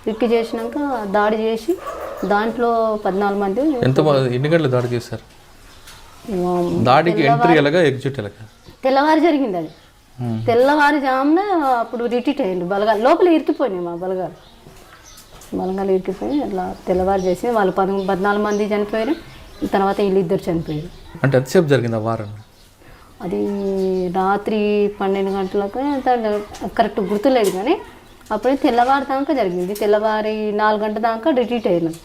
రిక్కి చేసినాక దాడి చేసి దాంట్లో 14 మంది. ఎన్ని గంటలు దాడి చేశారు? దాడికి ఎంట్రీ ఎలాగా, ఎగ్జిట్ ఎలాగా? తెల్లవారు జరిగింది అది. తెల్లవారుజామున అప్పుడు రిట్రీట్ అయ్యిండు బలగాలు, లోపల ఇరికిపోయినాయి మా బలగాలు ఇరికిపోయి అట్లా తెల్లవారు చేసి వాళ్ళు 14 మంది చనిపోయారు. తర్వాత వీళ్ళు 2 చనిపోయారు. అంటే ఎంతసేపు జరిగింది ఆ వారం? అది రాత్రి 12 గంటలకు కరెక్ట్ గుర్తులేదు, కానీ అప్పుడే తెల్లవారు దాకా జరిగింది. తెల్లవారి 4 గంటల దాకా రిట్రీట్ అయినాం.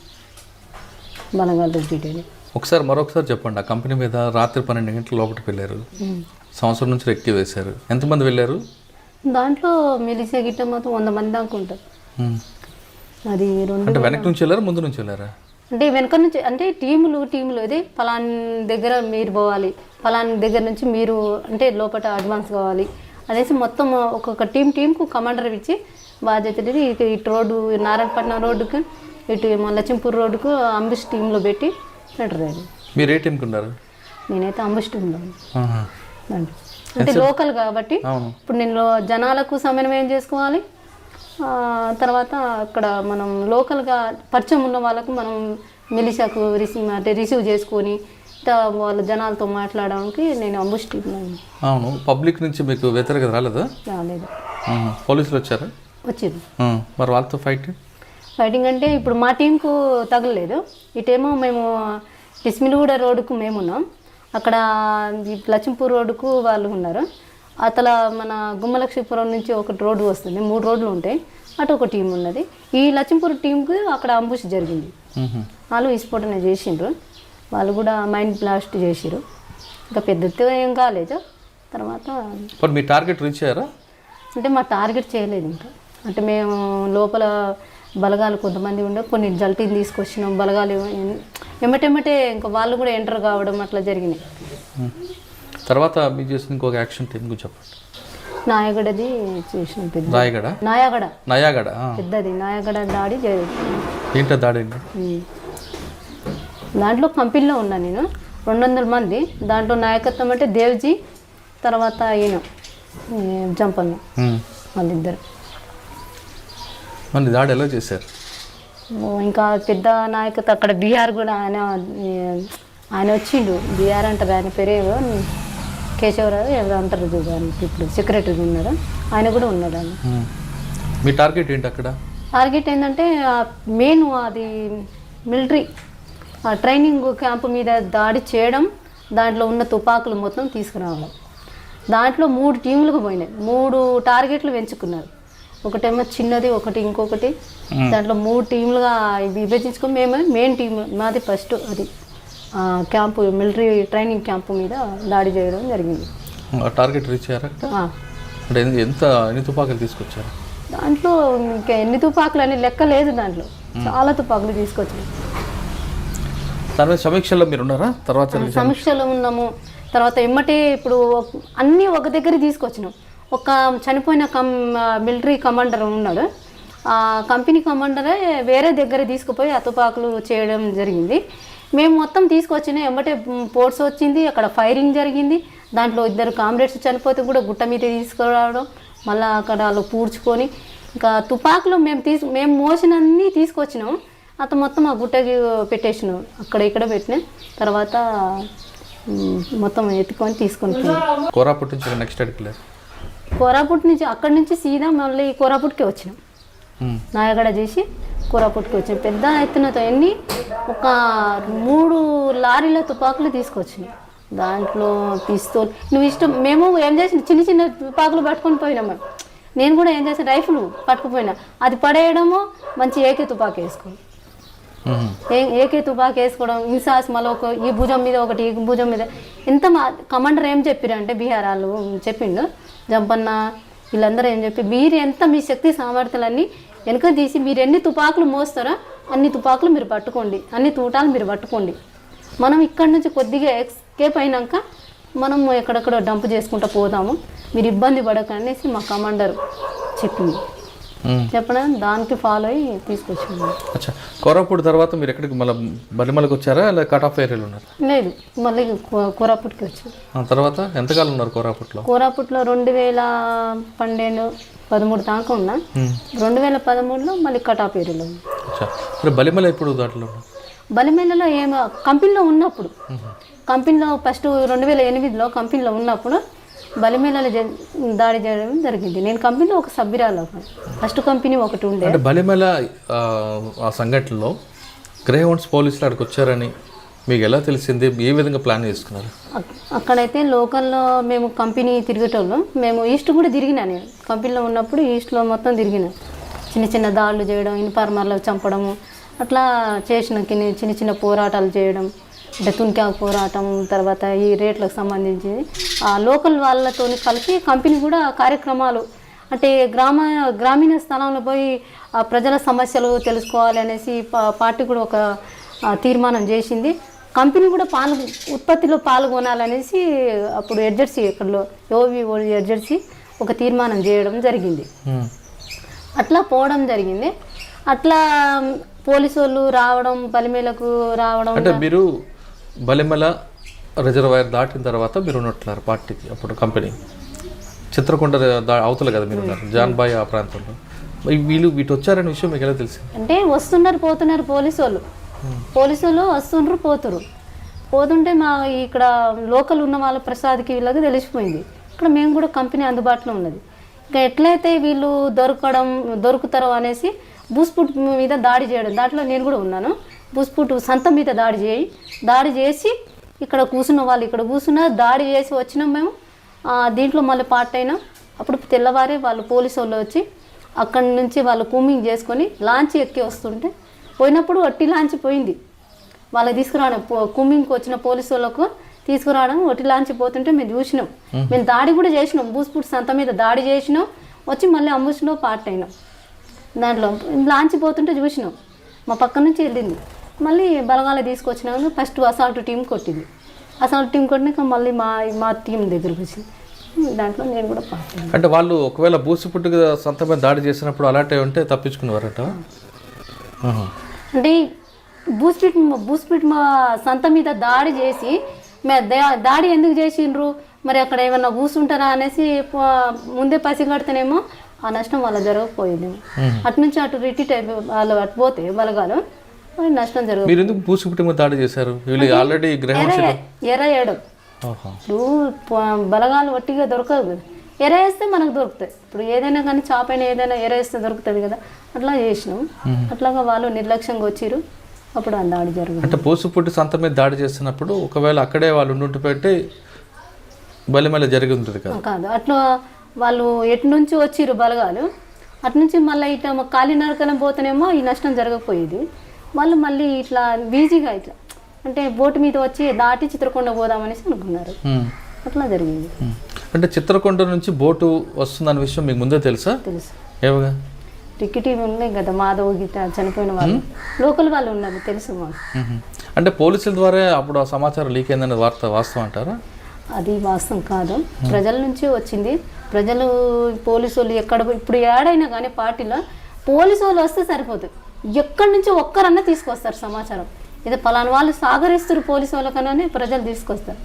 బలగాలు రిపీట్ అయినాయి. మరొకసారి చెప్పండి, ఆ కంపెనీ మీద రాత్రి 12 గంటల లోపలికి వెళ్ళారు, సంవత్సరం నుంచి రెక్కి వేశారు, ఎంతమంది వెళ్ళారు? దాంట్లో మెలిసే గిట్ట మొత్తం 100 మంది దాకా ఉంటారు. అది అంటే వెనక నుంచి వెళ్ళారా, ముందు నుంచి వెళ్ళారా? అంటే వెనక నుంచి, అంటే టీములు ఇది పలాన్ దగ్గర మీరు పోవాలి, పలాన్ దగ్గర నుంచి మీరు అంటే లోపల అడ్వాన్స్ కావాలి అనేసి మొత్తం ఒక్కొక్క టీంకు కమాండర్ ఇచ్చి బాధ్యత ఇటు రోడ్డు నారాయణపట్నం రోడ్డుకు, ఇటు లక్ష్మీపూర్ రోడ్డుకు అంబుష్ టీంలో పెట్టి పెట్టారు. మీరు ఏ టీంకి ఉన్నారు? నేనైతే అంబుష్ టీంలో అంటే లోకల్ కాబట్టి ఇప్పుడు నేను జనాలకు సమన్వయం చేసుకోవాలి, తర్వాత అక్కడ మనం లోకల్గా పరిచయం ఉన్న వాళ్ళకు మనం మిలిషాకు రిసీవ్ చేసుకొని వాళ్ళ జనాలతో మాట్లాడడానికి నేను అంబుష్ టీంలో. అవును, పబ్లిక్ నుంచి మీకు వ్యతిరేకత రాలేదా? రాలేదు. పోలీసులు వచ్చారా? వచ్చింది. మరి వాళ్ళతో ఫైటింగ్ అంటే ఇప్పుడు మా టీంకు తగలలేదు, ఇటేమో మేము ఇస్మిలిగూడ రోడ్డుకు మేము ఉన్నాం, అక్కడ లక్ష్మీపూర్ రోడ్డుకు వాళ్ళు ఉన్నారు, అతల మన గుమ్మలక్ష్మీపురం నుంచి ఒక రోడ్డు వస్తుంది, 3 రోడ్లు ఉంటాయి, అటు ఒక టీం ఉన్నది. ఈ లక్ష్మీపూర్ టీంకు అక్కడ అంబుష్ జరిగింది, వాళ్ళు విస్ఫోటన చేసిండ్రు, వాళ్ళు కూడా మైండ్ బ్లాస్ట్ చేసిరు, ఇంకా పెద్ద ఏం కాలేదు. తర్వాత మీ టార్గెట్ రీచ్ అయ్యారా? అంటే మా టార్గెట్ చేయలేదు ఇంకా, అంటే మేము లోపల బలగాలు కొంతమంది ఉండే కొన్ని జల్టీని తీసుకొచ్చినాం, బలగాలు ఎమ్మటెమ్మటే ఇంకా వాళ్ళు కూడా ఎంటర్ కావడం అట్లా జరిగినాయి. తర్వాత మీరు చేసిన ఇంకొక యాక్షన్ టీం గురించి చెప్పండి. నాయగడది చేసిన పెద్ద నాయాగడ పెద్దది నాయగడ దాడి ఏంటో దాడి? దాంట్లో కంపెనీలో ఉన్నా నేను, 200 మంది, దాంట్లో నాయకత్వం అంటే దేవ్జీ, తర్వాత ఈయన జంపన్న, వాళ్ళిద్దరు. మళ్ళీ దాడి ఎలా చేశారు? ఇంకా పెద్ద నాయకత్వం అక్కడ బీహార్ కూడా ఆయన వచ్చిండు, బీహార్ అంటారు, ఆయన పేరేవో కేశవరావు ఎవరు అంటారు ఇప్పుడు సెక్రటరీ ఉన్నాడు, ఆయన కూడా ఉన్నాడు. ఆయన మీ టార్గెట్ ఏంటి అక్కడ? టార్గెట్ ఏంటంటే మెయిన్ అది మిలిటరీ ట్రైనింగ్ క్యాంపు మీద దాడి చేయడం, దాంట్లో ఉన్న తుపాకులు మొత్తం తీసుకురావడం. దాంట్లో 3 టీములకు పోయినాయి, 3 టార్గెట్లు పెంచుకున్నారు, ఒకటేమో చిన్నది, ఒకటి ఇంకొకటి, దాంట్లో 3 టీములుగా విభజించుకొని మేము మెయిన్ టీం మాది ఫస్ట్ అది క్యాంపు మిలిటరీ ట్రైనింగ్ క్యాంపు మీద దాడి చేయడం జరిగింది. టార్గెట్ రీచ్ అయ్యారా? అంటే ఎన్ని తుపాకులు తీసుకొచ్చారు? దాంట్లో ఇంకా ఎన్ని తుపాకులు అని లెక్క లేదు, దాంట్లో చాలా తుపాకులు తీసుకొచ్చారు. సమీక్షలో మీరు ఉన్నారా? తర్వాత సమీక్షలో ఉన్నాము, తర్వాత ఎమ్మటే ఇప్పుడు అన్నీ ఒక దగ్గర తీసుకొచ్చినాం. ఒక చనిపోయిన మిలిటరీ కమాండర్ ఉన్నాడు, ఆ కంపెనీ కమాండరే వేరే దగ్గర తీసుకుపోయి ఆ తుపాకులు చేయడం జరిగింది. మేము మొత్తం తీసుకొచ్చిన ఎమ్మటే పోర్ట్స్ వచ్చింది, అక్కడ ఫైరింగ్ జరిగింది, దాంట్లో 2 కామ్రేడ్స్ చనిపోతే కూడా గుట్ట మీద తీసుకురావడం, మళ్ళీ అక్కడ వాళ్ళు పూడ్చుకొని ఇంకా తుపాకులు మేము మోసినన్నీ తీసుకొచ్చినాం, అతను మొత్తం ఆ గుట్టకి పెట్టేసినాం, అక్కడ ఇక్కడ పెట్టినా తర్వాత మొత్తం ఎత్తుకొని తీసుకొని కోరాపుట్ నుంచి నెక్స్ట్ అడిగి కోరాపుట్ నుంచి అక్కడి నుంచి సీదా మళ్ళీ కోరాపుట్కి వచ్చినాం, నాయగడ చేసి కోరాపుట్కి వచ్చాం. పెద్ద ఎత్తునతో ఎన్ని ఒక 3 లారీల తుపాకులు తీసుకొచ్చినాం, దాంట్లో పిస్తోల్ నువ్వు ఇష్టం. మేము ఏం చేసిన చిన్న తుపాకులు పట్టుకొని పోయినాం, నేను కూడా ఏం చేసిన రైఫిల్ పట్టుకుపోయినా, అది పడేయడము మంచి ఏకే తుపాకి వేసుకోవడం, ఏకే తుపాకి వేసుకోవడం, ఇన్సాస్ మళ్ళీ ఈ భుజం మీద ఒకటి, ఈ భుజం మీద. ఎంత కమాండర్ ఏం చెప్పారు అంటే బీహార్ వాళ్ళు చెప్పిండు, జంపన్న వీళ్ళందరూ ఏం చెప్పి, మీరు ఎంత మీ శక్తి సామర్థ్యాలన్నీ వెనుక తీసి మీరు ఎన్ని తుపాకులు మోస్తారో అన్ని తుపాకులు మీరు పట్టుకోండి, అన్ని తూటాలు మీరు పట్టుకోండి, మనం ఇక్కడ నుంచి కొద్దిగా ఎస్కేప్ అయినాక మనం ఎక్కడెక్కడ డంప్ చేసుకుంటూ పోదాము, మీరు ఇబ్బంది పడకండి అనేసి మా కమాండర్ చెప్పింది. చెప్పడం దానికి ఫాలో అయ్యి తీసుకొచ్చింది. కోరాపుట్ తర్వాత మీరు ఎక్కడికి మళ్ళీ బలిమలకి వచ్చారా, లేదా కట్ ఆఫ్ ఏరియాలో ఉన్నారు? లేదు, మళ్ళీ కోరాపుట్కి వచ్చారు. తర్వాత ఎంతకాలం ఉన్నారు కోరాపుట్లో? కోరాపుట్లో 2012-13 దాకా ఉన్నా, 2013లో మళ్ళీ కట్ ఆఫ్ ఏరియాలో ఉంది. బలిమల ఇప్పుడు దాంట్లో బలిమేలలో ఏమో కంపెనీలో ఉన్నప్పుడు, కంపెనీలో ఫస్ట్ 2008లో కంపెనీలో ఉన్నప్పుడు బలిమేలలో దాడి చేయడం జరిగింది. నేను కంపెనీలో ఒక సభ్యురాలు, ఫస్ట్ కంపెనీ ఒకటి ఉండే. అంటే బలిమేల ఆ సంఘటనలో గ్రేహౌండ్స్ పోలీసులు అక్కడికి వచ్చారని మీకు ఎలా తెలిసింది? ఏ విధంగా ప్లాన్ చేసుకున్నారు? అక్కడైతే లోకల్లో మేము కంపెనీ తిరిగేటోళ్ళం, మేము ఈస్ట్ కూడా తిరిగినా, నేను కంపెనీలో ఉన్నప్పుడు ఈస్ట్లో మొత్తం తిరిగిన, చిన్న దాడులు చేయడం, ఇన్ఫార్మర్లు చంపడము, అట్లా చేసిన చిన్న చిన్న పోరాటాలు చేయడం, అంటే తునికాకు పోరాటం, తర్వాత ఈ రేట్లకు సంబంధించి ఆ లోకల్ వాళ్ళతో కలిసి కంపెనీ కూడా కార్యక్రమాలు, అంటే గ్రామీణ స్థలంలో పోయి ఆ ప్రజల సమస్యలు తెలుసుకోవాలి అనేసి పార్టీ కూడా ఒక తీర్మానం చేసింది. కంపెనీ కూడా ఉత్పత్తిలో పాల్గొనాలనేసి అప్పుడు ఎడ్జెడ్సీ ఎక్కడలో ఓవిఓ ఎడ్జెడ్సీ ఒక తీర్మానం చేయడం జరిగింది. అట్లా పోవడం జరిగింది. అట్లా పోలీసు వాళ్ళు రావడం, బలిమేలకు రావడం. అంటే మీరు బలిమల రిజర్వాయర్ దాటిన తర్వాత మీరు ఉన్నట్లున్నారు పార్టీకి, అప్పుడు కంపెనీ చిత్రకొండ అవతల కదా మీరు ఉన్నారు, జాన్బాయ్ ఆ ప్రాంతంలో. వీళ్ళు వచ్చారనే విషయం మీకు ఎలా తెలిసింది? అంటే వస్తున్నారు పోతున్నారు పోలీసు వాళ్ళు వస్తుండ్రు పోతుంటే మా ఇక్కడ లోకల్ ఉన్న వాళ్ళ ప్రసాద్కి వీళ్ళకి తెలిసిపోయింది. ఇక్కడ మేము కూడా కంపెనీ అందుబాటులో ఉన్నది. ఇంకా ఎట్లయితే వీళ్ళు దొరుకుతారో అనేసి బూస్పుట్ మీద దాడి చేయడం, దాంట్లో నేను కూడా ఉన్నాను. బూస్పుట్ సంత మీద దాడి చేసి ఇక్కడ కూర్చున్న వాళ్ళు ఇక్కడ దాడి చేసి వచ్చినాం మేము. దీంట్లో మళ్ళీ పార్ట్ అయినాం. అప్పుడు తెల్లవారే వాళ్ళు పోలీసు వాళ్ళు వచ్చి అక్కడి నుంచి వాళ్ళు కూమింగ్ చేసుకొని లాంచ్ ఎక్కి వస్తుంటే పోయినప్పుడు ఒట్టి లాంచ్ పోయింది. వాళ్ళకి తీసుకురావడం, కూమింగ్కి వచ్చిన పోలీసు వాళ్ళకు తీసుకురావడం, ఒట్టి లాంచ్ పోతుంటే మేము చూసినాం. మేము దాడి కూడా చేసినాం, బూస్పుట్ సంత మీద దాడి చేసినాం. వచ్చి మళ్ళీ అంబుష్లో పార్ట్ అయినాం. దాంట్లో లాంచ్ పోతుంటే చూసినాం, మా పక్క నుంచి వెళ్ళింది. మళ్ళీ బలగాలు తీసుకొచ్చినాక ఫస్ట్ అసాల్ట్ టీం కొట్టింది. అసాల్ట్ టీం కొట్టినాక మళ్ళీ మా టీం దగ్గరకు వచ్చింది. దాంట్లో నేను కూడా పార్ట్ అయినా. అంటే వాళ్ళు ఒకవేళ బూసిపుట్టు సంత మీద దాడి చేసినప్పుడు అలాంటివి ఉంటే తప్పించుకునేవారట. అంటే బూస్పిట్ మా సంత మీద దాడి చేసి దాడి ఎందుకు చేసిండ్రు, మరి అక్కడ ఏమన్నా కూర్చుంటారా అనేసి ముందే పసిగడితేనేమో ఆ నష్టం వాళ్ళ జరగకపోయింది. అటు నుంచి అటు రిటీట్ అయిపోయి వాళ్ళు అటు పోతే బలగాలు నష్టం జరగదు. మీరు ఎందుకు బూసిపుట్టు మీద దాడి చేశారు? ఆల్రెడీ ఎరవేయడం, ఇప్పుడు బలగాలు వట్టిగా దొరకదు కదా, ఎరేస్తే మనకు దొరుకుతాయి. ఇప్పుడు ఏదైనా కానీ చాపైన ఏదైనా ఎరేస్తే దొరుకుతుంది కదా, అట్లా చేసినాం. అట్లాగా వాళ్ళు నిర్లక్ష్యంగా వచ్చిరు, అప్పుడు ఆ దాడి జరుగుతుంది. అంటే బూసిపుట్టు సంత మీద దాడి చేస్తున్నప్పుడు ఒకవేళ అక్కడే వాళ్ళు ఉండి పెట్టి బలిమల జరిగి ఉంటుంది కదా? కాదు, అట్లా వాళ్ళు ఎటు నుంచి వచ్చిరు బలగాలు, అటు నుంచి మళ్ళీ ఇట్లా కాలినడకలం పోతేనేమో ఈ నష్టం జరగకపోయేది. వాళ్ళు మళ్ళీ ఇట్లా ఈజీగా ఇట్లా అంటే బోటు మీద వచ్చి దాటి చిత్రకొండ పోదామనేసి అనుకున్నారు. అట్లా జరిగింది. అంటే చిత్రకొండ నుంచి బోటు వస్తుందన్న విషయం మీకు ముందే తెలుసా? తెలుసు. ఏమగా టికెట్ ఉన్నాయి కదా, మాధవ్ గిట్ట చనిపోయిన వాళ్ళు లోకల్ వాళ్ళు ఉన్నారు, తెలుసు మాకు. అంటే పోలీసుల ద్వారా అప్పుడు ఆ సమాచారం లీక్ అయిందనే వార్త వాస్తవం అంటారా? అది వాస్తవం కాదు, ప్రజల నుంచి వచ్చింది. ప్రజలు పోలీసు వాళ్ళు ఎక్కడ ఇప్పుడు ఏడైనా కానీ పార్టీలో పోలీసు వాళ్ళు వస్తే సరిపోతుంది, ఎక్కడి నుంచి ఒక్కరన్నా తీసుకొస్తారు సమాచారం. ఇది పలానా వాళ్ళు సాగరిస్తారు పోలీసు వాళ్ళకన్నా ప్రజలు తీసుకొస్తారు.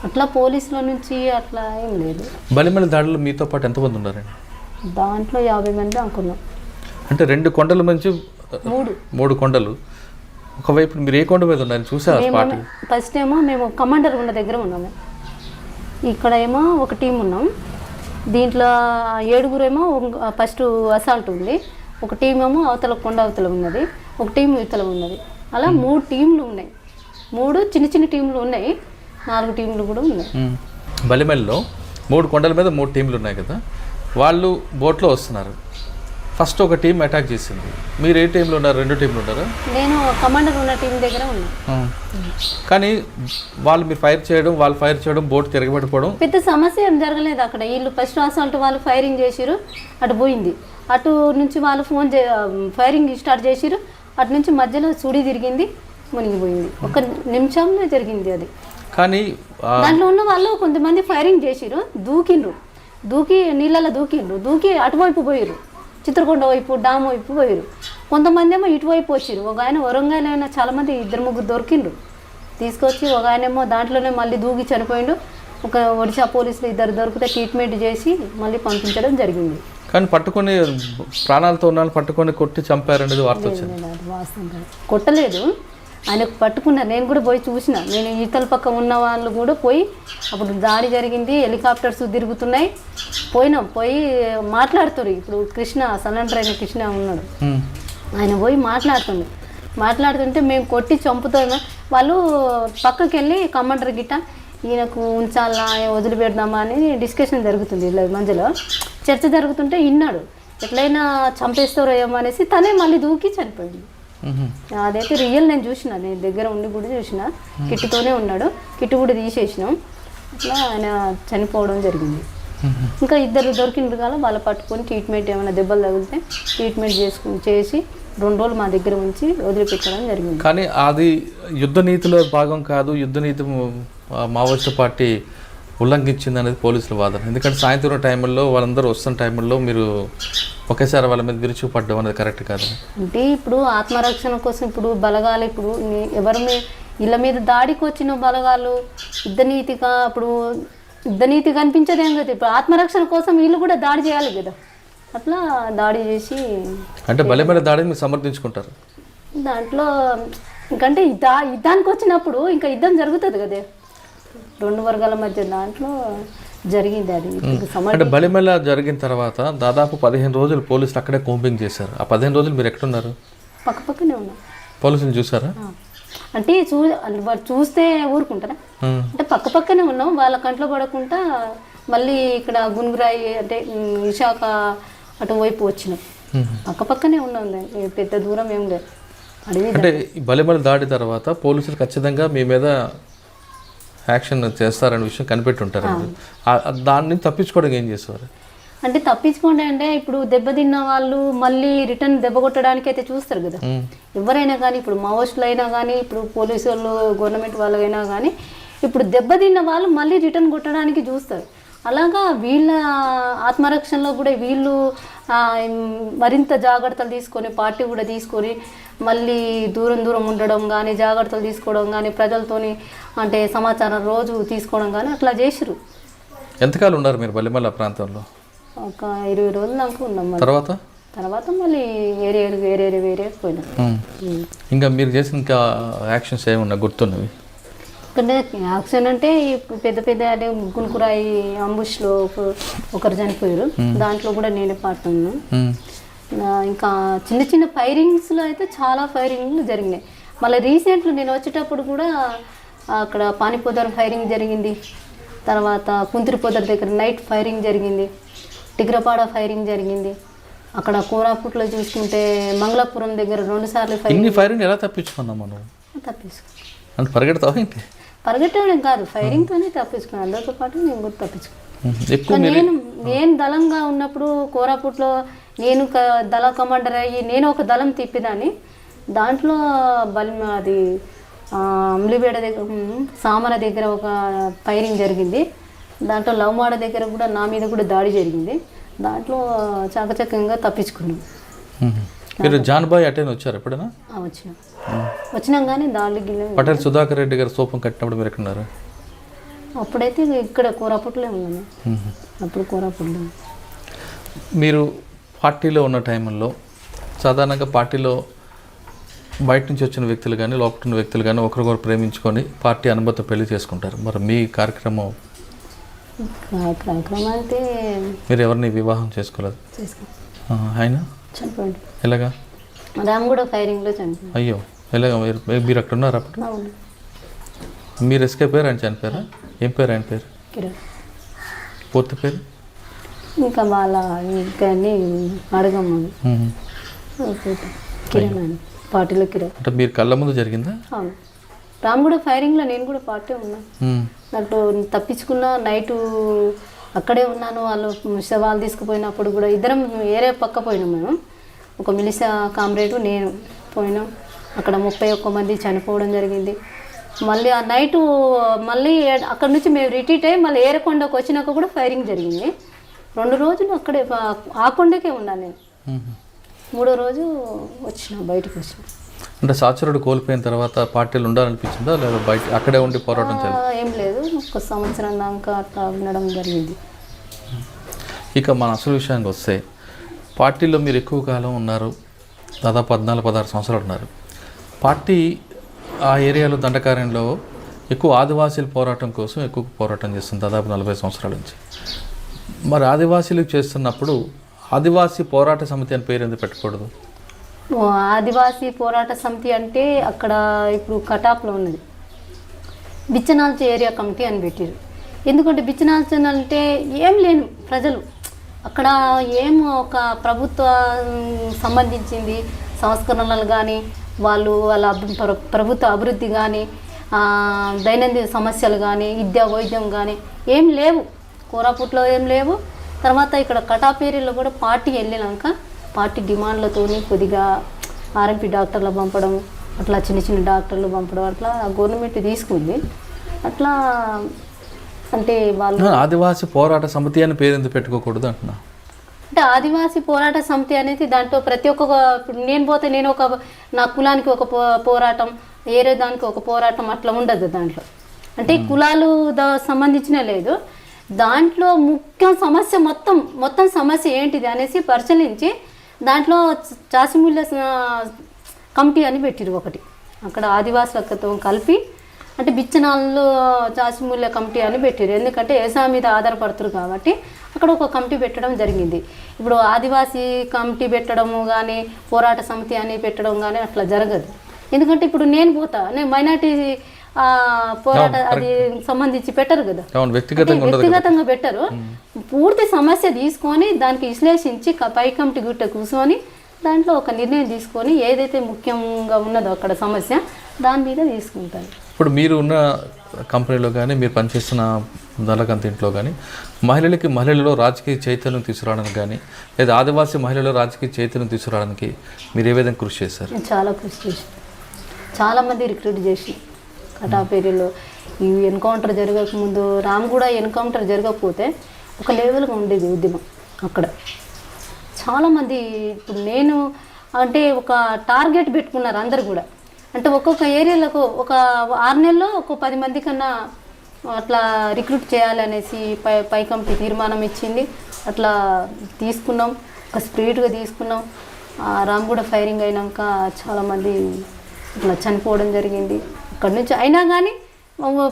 అట్లా పోలీసుల నుంచి అట్లా ఏం లేదు. బలిమల దాడిలో మీతో పాటు ఎంతమంది ఉన్నారండి? దాంట్లో 50 మంది అనుకున్నాం. అంటే 2 కొండల నుంచి 3 కొండలు. ఒకవైపు మీరు ఏ కొండ మీద ఉన్నారు చూసారు? ఫస్ట్ ఏమో మేము కమాండర్ ఉన్న దగ్గర ఉన్నాము, ఇక్కడ ఏమో ఒక టీం ఉన్నాం. దీంట్లో 7 ఏమో ఫస్ట్ అసాల్ట్ ఉంది, ఒక టీం ఏమో అవతల కొండ అవతల ఉన్నది, ఒక టీం ఇవతల ఉన్నది. అలా 3 టీంలు ఉన్నాయి. 3 చిన్న చిన్న టీంలు ఉన్నాయి, 4 టీంలు కూడా ఉన్నాయి. బలిమల్లో 3 కొండల మీద 3 టీంలు ఉన్నాయి కదా, వాళ్ళు బోట్లో వస్తున్నారు. ఫస్ట్ ఒక టీం అటాక్ చేసింది. మీరు ఏ టీంలో ఉన్నారు? 2 టీంలు ఉన్నారా? నేను కమాండర్ ఉన్న టీం దగ్గర ఉన్నా. కానీ మీరు ఫైర్ చేయడం, వాళ్ళు ఫైర్ చేయడం, బోట్ తిరగబడిపోవడం పెద్ద సమస్య ఏం జరగలేదు అక్కడ. వీళ్ళు ఫస్ట్ అసాల్ట్ వాళ్ళు ఫైరింగ్ చేసిరు, అటు పోయింది. అటు నుంచి వాళ్ళు ఫైరింగ్ స్టార్ట్ చేసిరు, అటు నుంచి మధ్యలో సుడి తిరిగింది, మునిగిపోయింది. 1 నిమిషంలో జరిగింది అది. కానీ దాంట్లో ఉన్న వాళ్ళు కొంతమంది ఫైరింగ్ చేసిరు, దూకి నీళ్ళలో దూకి అటువైపు పోయిరు, చిత్రకొండ వైపు డామ్ వైపు పోయిరు. కొంతమంది ఏమో ఇటువైపు వచ్చిరు. ఒక ఆయన వరంగల్ అయినా చాలామంది 2-3 దొరికిండ్రు, తీసుకొచ్చి ఒక ఆయనేమో దాంట్లోనే మళ్ళీ దూకి చనిపోయిండు. ఒక ఒడిశా పోలీసులు 2 దొరికితే ట్రీట్మెంట్ చేసి మళ్ళీ పంపించడం జరిగింది. కానీ పట్టుకొని ప్రాణాలతో ఉన్న పట్టుకొని కొట్టి చంపారనేది వార్త వచ్చింది. వాస్తవంగా కొట్టలేదు, ఆయనకు పట్టుకున్నారు. నేను కూడా పోయి చూసిన, నేను ఈతల పక్క ఉన్న వాళ్ళు కూడా పోయి, అప్పుడు దాడి జరిగింది, హెలికాప్టర్స్ తిరుగుతున్నాయి, పోయి మాట్లాడుతున్నారు. ఇప్పుడు సరెండర్ అయిన కృష్ణ ఉన్నాడు, ఆయన పోయి మాట్లాడుతుంటే మేము కొట్టి చంపుతాము. వాళ్ళు పక్కకి వెళ్ళి కమాండర్ గిట్ట ఈయనకు ఉంచాలా వదిలిపెడదామా అని డిస్కషన్ జరుగుతుంది. ఇలా మధ్యలో చర్చ జరుగుతుంటే విన్నాడు, ఎట్లయినా చంపేస్తారో ఏమో అనేసి తనే మళ్ళీ దూకి చనిపోయింది. అదైతే రియల్, నేను చూసిన, నేను దగ్గర ఉండి కూడా చూసిన. కిట్టుతోనే ఉన్నాడు, కిట్టు కూడా తీసేసినాం. అట్లా ఆయన చనిపోవడం జరిగింది. ఇంకా ఇద్దరు దొరికిండ్రు కదా, వాళ్ళు పట్టుకొని ట్రీట్మెంట్, ఏమైనా దెబ్బలు తగిలితే ట్రీట్మెంట్ చేసి 2 రోజులు మా దగ్గర ఉంచి వదిలిపెట్టడం జరిగింది. కానీ అది యుద్ధ నీతిలో భాగం కాదు, యుద్ధ నీతి మావోయిస్టు పార్టీ ఉల్లంఘించింది అనేది పోలీసుల వాదన. ఎందుకంటే సాయంత్రం టైంలో వాళ్ళందరూ వస్తున్న టైంలో మీరు ఒకేసారి వాళ్ళ మీద విరుచుకుపడ్డం అనేది కరెక్ట్ కాదు. అంటే ఇప్పుడు ఆత్మరక్షణ కోసం ఇప్పుడు బలగాలు, ఇప్పుడు ఎవరి ఇళ్ళ మీద దాడికి వచ్చిన బలగాలు యుద్ధనీతిగా, ఇప్పుడు యుద్ధనీతి కనిపించదేం కదా. ఇప్పుడు ఆత్మరక్షణ కోసం వీళ్ళు కూడా దాడి చేయాలి కదా, అట్లా దాడి చేసి. అంటే బలమైన దాడిని మీరు సమర్థించుకుంటారు దాంట్లో. ఇంకంటే యుద్ధానికి వచ్చినప్పుడు ఇంకా యుద్ధం జరుగుతుంది కదా 2 వర్గాల మధ్య, దాంట్లో జరిగింది అది. అంటే బలిమెల జరిగిన తర్వాత దాదాపు 15 రోజులు పోలీసులు అక్కడే కోంపింగ్ చేశారు. ఆ 15 రోజులు మీరు ఎక్కడున్నారు? పక్కనే ఉన్నాం. పోలీసులు చూసారా? అంటే వాళ్ళు చూస్తే ఊరుకుంటారా? అంటే పక్కనే ఉన్నాం, వాళ్ళ కంట్లో పడకుండా మళ్ళీ ఇక్కడ గునుగురాయి అంటే విశాఖ అటువైపు వచ్చినాం. పక్కనే ఉన్నాం, పెద్ద దూరం ఏం లేదు. అంటే ఈ బలిమెల దాడి తర్వాత పోలీసులు ఖచ్చితంగా మీ మీద యాక్షన్ చేస్తారనే విషయం కనిపెట్టి ఉంటారు. దాన్ని తప్పించుకోవడానికి ఏం చేసేవారు? అంటే తప్పించుకోండి అంటే ఇప్పుడు దెబ్బతిన్న వాళ్ళు మళ్ళీ రిటర్న్ దెబ్బ కొట్టడానికి అయితే చూస్తారు కదా ఎవరైనా కానీ. ఇప్పుడు మావోయిస్టులు అయినా కానీ, ఇప్పుడు పోలీసు వాళ్ళు, గవర్నమెంట్ వాళ్ళైనా కానీ, ఇప్పుడు దెబ్బతిన్న వాళ్ళు మళ్ళీ రిటర్న్ కొట్టడానికి చూస్తారు. అలాగా వీళ్ళ ఆత్మరక్షణలో కూడా వీళ్ళు మరింత జాగ్రత్తలు తీసుకొని, పార్టీ కూడా తీసుకొని మళ్ళీ దూరం ఉండడం కానీ, జాగ్రత్తలు తీసుకోవడం కానీ, ప్రజలతోని అంటే సమాచారం రోజు తీసుకోవడం కానీ అట్లా చేసిరు. ఎంతకాలం ఉన్నారు మీరు బలిమల ప్రాంతంలో? ఒక 20 రోజులు దాకా ఉన్నాం. తర్వాత మళ్ళీ వేరే పోయినాం. ఇంకా మీరు చేసిన ఇంకా యాక్షన్స్ ఏమన్నా గుర్తున్నవి? అంటే యాక్షన్ అంటే పెద్ద అంటే గునుకురాయి అంబుష్లో ఒకరు చనిపోయారు, దాంట్లో కూడా నేనే పాల్గొన్నాను. ఇంకా చిన్న ఫైరింగ్స్లో అయితే చాలా ఫైరింగ్లు జరిగినాయి. మళ్ళీ రీసెంట్లో నేను వచ్చేటప్పుడు కూడా అక్కడ పానిపోదర్ ఫైరింగ్ జరిగింది, తర్వాత కుంతిరిపోదర్ దగ్గర నైట్ ఫైరింగ్ జరిగింది, టిగ్రపాడ ఫైరింగ్ జరిగింది. అక్కడ కోరాపుట్లో చూసుకుంటే మంగళాపురం దగ్గర 2 సార్లు ఫైరింగ్. ఎలా తప్పించుకున్నాం మనం? తప్పించుకున్నాను. పరిగెట్టడం కాదు, ఫైరింగ్తోనే తప్పించుకున్నాను. అందరితో పాటు నేను కూడా తప్పించుకున్నాను. నేను దళంగా ఉన్నప్పుడు కోరాపుట్లో నేను దళ కమాండర్ అయ్యి నేను ఒక దళం తిప్పిదాన్ని. దాంట్లో అది అమ్లిబేడ దగ్గర, సామర దగ్గర ఒక ఫైరింగ్ జరిగింది. దాంట్లో లవ్మాడ దగ్గర కూడా నా మీద కూడా దాడి జరిగింది. దాంట్లో చాకచక్యంగా తప్పించుకున్నాం. మీరు జాన్బాయ్ అటెండ్ వచ్చారు ఎప్పుడైనా? వచ్చినాం కానీ దాడి పటేల్ సుధాకర్ రెడ్డి గారు సోపం కట్టినప్పుడు మీరు ఎక్కడున్నారు? అప్పుడైతే ఇక్కడ కోరాపుట్లో ఉన్నాను. అప్పుడు కోరాపుట్లో. మీరు పార్టీలో ఉన్న టైంలో సాధారణంగా పార్టీలో బయట నుంచి వచ్చిన వ్యక్తులు కానీ లోపల ఉన్న వ్యక్తులు కానీ ఒకరికొకరు ప్రేమించుకొని పార్టీ అనుమతి పెళ్లి చేసుకుంటారు. మరి మీ కార్యక్రమం అంటే మీరు ఎవరిని వివాహం చేసుకోలేదు? ఆయన చనిపోయింది. ఎలాగా? రామగూడ ఫైరింగ్లో చనిపోయింది. అయ్యో, ఎలాగా? మీరు అక్కడ ఉన్నారు అప్పుడు? మీరు ఎస్కేప్ అయ్యారు, ఆయన చనిపోయారా? ఏం పేరు ఆయన పేరు? కిరణ్. పూర్తి పేరు? ఇంకా వాళ్ళ ఇంకా అడగమ్మ. కిరణ్ అని పార్టీలో కిరణ్. అంటే మీరు కళ్ళ ముందు జరిగిందా? అవును. రామగూడ ఫైరింగ్లో నేను కూడా పార్టీ ఉన్నాను. దాంట్లో తప్పించుకున్న నైటు అక్కడే ఉన్నాను. వాళ్ళు శవాలు తీసుకుపోయినప్పుడు కూడా ఇద్దరం వేరే పక్క పోయినాం. మేము ఒక మిలిసా కామ్రేడు నేను పోయినాం. అక్కడ 31 మంది చనిపోవడం జరిగింది. మళ్ళీ ఆ నైటు మళ్ళీ అక్కడ నుంచి మేము రిట్రీట్ అయ్యి మళ్ళీ ఏరకొండకు వచ్చినాక కూడా ఫైరింగ్ జరిగింది. 2 రోజులు అక్కడే ఆ కొండకే ఉన్నాను నేను. 3వ రోజు బయటకు వచ్చిన. అంటే సాచురుడు కోల్పోయిన తర్వాత పార్టీలు ఉండాలనిపించిందా లేదా బయట అక్కడే ఉండి పోరాటం చేయాలి? ఏం లేదు, 1 సంవత్సరం దాకా అట్లా ఉండడం జరిగింది. ఇక మన అసలు విషయానికి వస్తే పార్టీలో మీరు ఎక్కువ కాలం ఉన్నారు, దాదాపు 14-16 సంవత్సరాలు ఉన్నారు. పార్టీ ఆ ఏరియాలో దండకార్యంలో ఎక్కువ ఆదివాసీల పోరాటం కోసం ఎక్కువ పోరాటం చేస్తుంది దాదాపు 40 సంవత్సరాల నుంచి. మరి ఆదివాసీలకు చేస్తున్నప్పుడు ఆదివాసీ పోరాట సమితి అని పేరు ఎందుకు పెట్టకూడదు? ఆదివాసీ పోరాట సమితి అంటే అక్కడ ఇప్పుడు కటాప్లో ఉన్నది బిచ్చనాల్చ ఏరియా కమిటీ అని పెట్టారు. ఎందుకంటే బిచ్చనాల్చ అంటే ఏం లేని ప్రజలు అక్కడ ఏం ఒక ప్రభుత్వ సంబంధించింది సంస్కరణలు కానీ వాళ్ళ ప్రభుత్వ అభివృద్ధి కానీ దైనందిన సమస్యలు కానీ విద్యా వైద్యం కానీ ఏం లేవు, కోరాపుట్లో ఏం లేవు. తర్వాత ఇక్కడ కటాపేరీలో కూడా పార్టీ వెళ్ళినాక పార్టీ డిమాండ్లతోని కొద్దిగా ఆర్ఎంపీ డాక్టర్లు పంపడం, అట్లా చిన్న చిన్న డాక్టర్లు పంపడం, అట్లా గవర్నమెంట్ తీసుకుంది. అట్లా అంటే వాళ్ళు ఆదివాసీ పోరాట సమితి అని పేరు ఎందుకు పెట్టుకోకూడదు అంటున్నా. అంటే ఆదివాసీ పోరాట సమితి అనేది దాంట్లో ప్రతి ఒక్క ఇప్పుడు నేను పోతే నేను ఒక నా కులానికి ఒక పోరాటం, వేరే దానికి ఒక పోరాటం అట్లా ఉండదు దాంట్లో. అంటే కులాలు సంబంధించిన లేదు, దాంట్లో ముఖ్య సమస్య మొత్తం సమస్య ఏంటిది అనేసి పరిశీలించి దాంట్లో చాసిమూల్య కమిటీ అని పెట్టిరు ఒకటి, అక్కడ ఆదివాసులతో కలిపి అంటే బిచ్చనాళ్ళు చాసిమూల్య కమిటీ అని పెట్టారు. ఎందుకంటే వ్యవసాయం మీద ఆధారపడుతున్నారు కాబట్టి అక్కడ ఒక కమిటీ పెట్టడం జరిగింది. ఇప్పుడు ఆదివాసీ కమిటీ పెట్టడము కానీ పోరాట సమితి అని పెట్టడం కానీ అట్లా జరగదు. ఎందుకంటే ఇప్పుడు నేను మైనార్టీ పోరాట అది సంబంధించి పెట్టరు కదా, వ్యక్తిగతంగా పెట్టరు. పూర్తి సమస్య తీసుకొని దానికి విశ్లేషించి పై కమిటీ గుట్ట కూర్చొని దాంట్లో ఒక నిర్ణయం తీసుకొని ఏదైతే ముఖ్యంగా ఉన్నదో అక్కడ సమస్య దాని మీద తీసుకుంటారు. ఇప్పుడు మీరు ఉన్న కంపెనీలో కానీ మీరు పనిచేస్తున్న దళకంత ఇంట్లో కానీ మహిళలలో రాజకీయ చైతన్యం తీసుకురావడానికి కానీ లేదా ఆదివాసీ మహిళల్లో రాజకీయ చైతన్యం తీసుకురావడానికి మీరు ఏ విధంగా కృషి చేశారు? చాలా కృషి చేసి చాలామంది రిక్రూట్ చేసి కటాపేరీలో ఈ ఎన్కౌంటర్ జరగకముందు రామగూడ ఎన్కౌంటర్ జరగకపోతే ఒక లెవెల్గా ఉండేది ఉద్యమం అక్కడ. చాలామంది ఇప్పుడు నేను అంటే ఒక టార్గెట్ పెట్టుకున్నారు అందరు కూడా, అంటే ఒక్కొక్క ఏరియాలకు ఒక 6 నెలల్లో ఒక 10 మంది కన్నా అట్లా రిక్రూట్ చేయాలనేసి పై కమిటీ తీర్మానం ఇచ్చింది. అట్లా తీసుకున్నాం, ఒక స్పీడ్గా తీసుకున్నాం. రామగూడ ఫైరింగ్ అయినాక చాలామంది ఇట్లా చనిపోవడం జరిగింది అక్కడి నుంచి. అయినా కానీ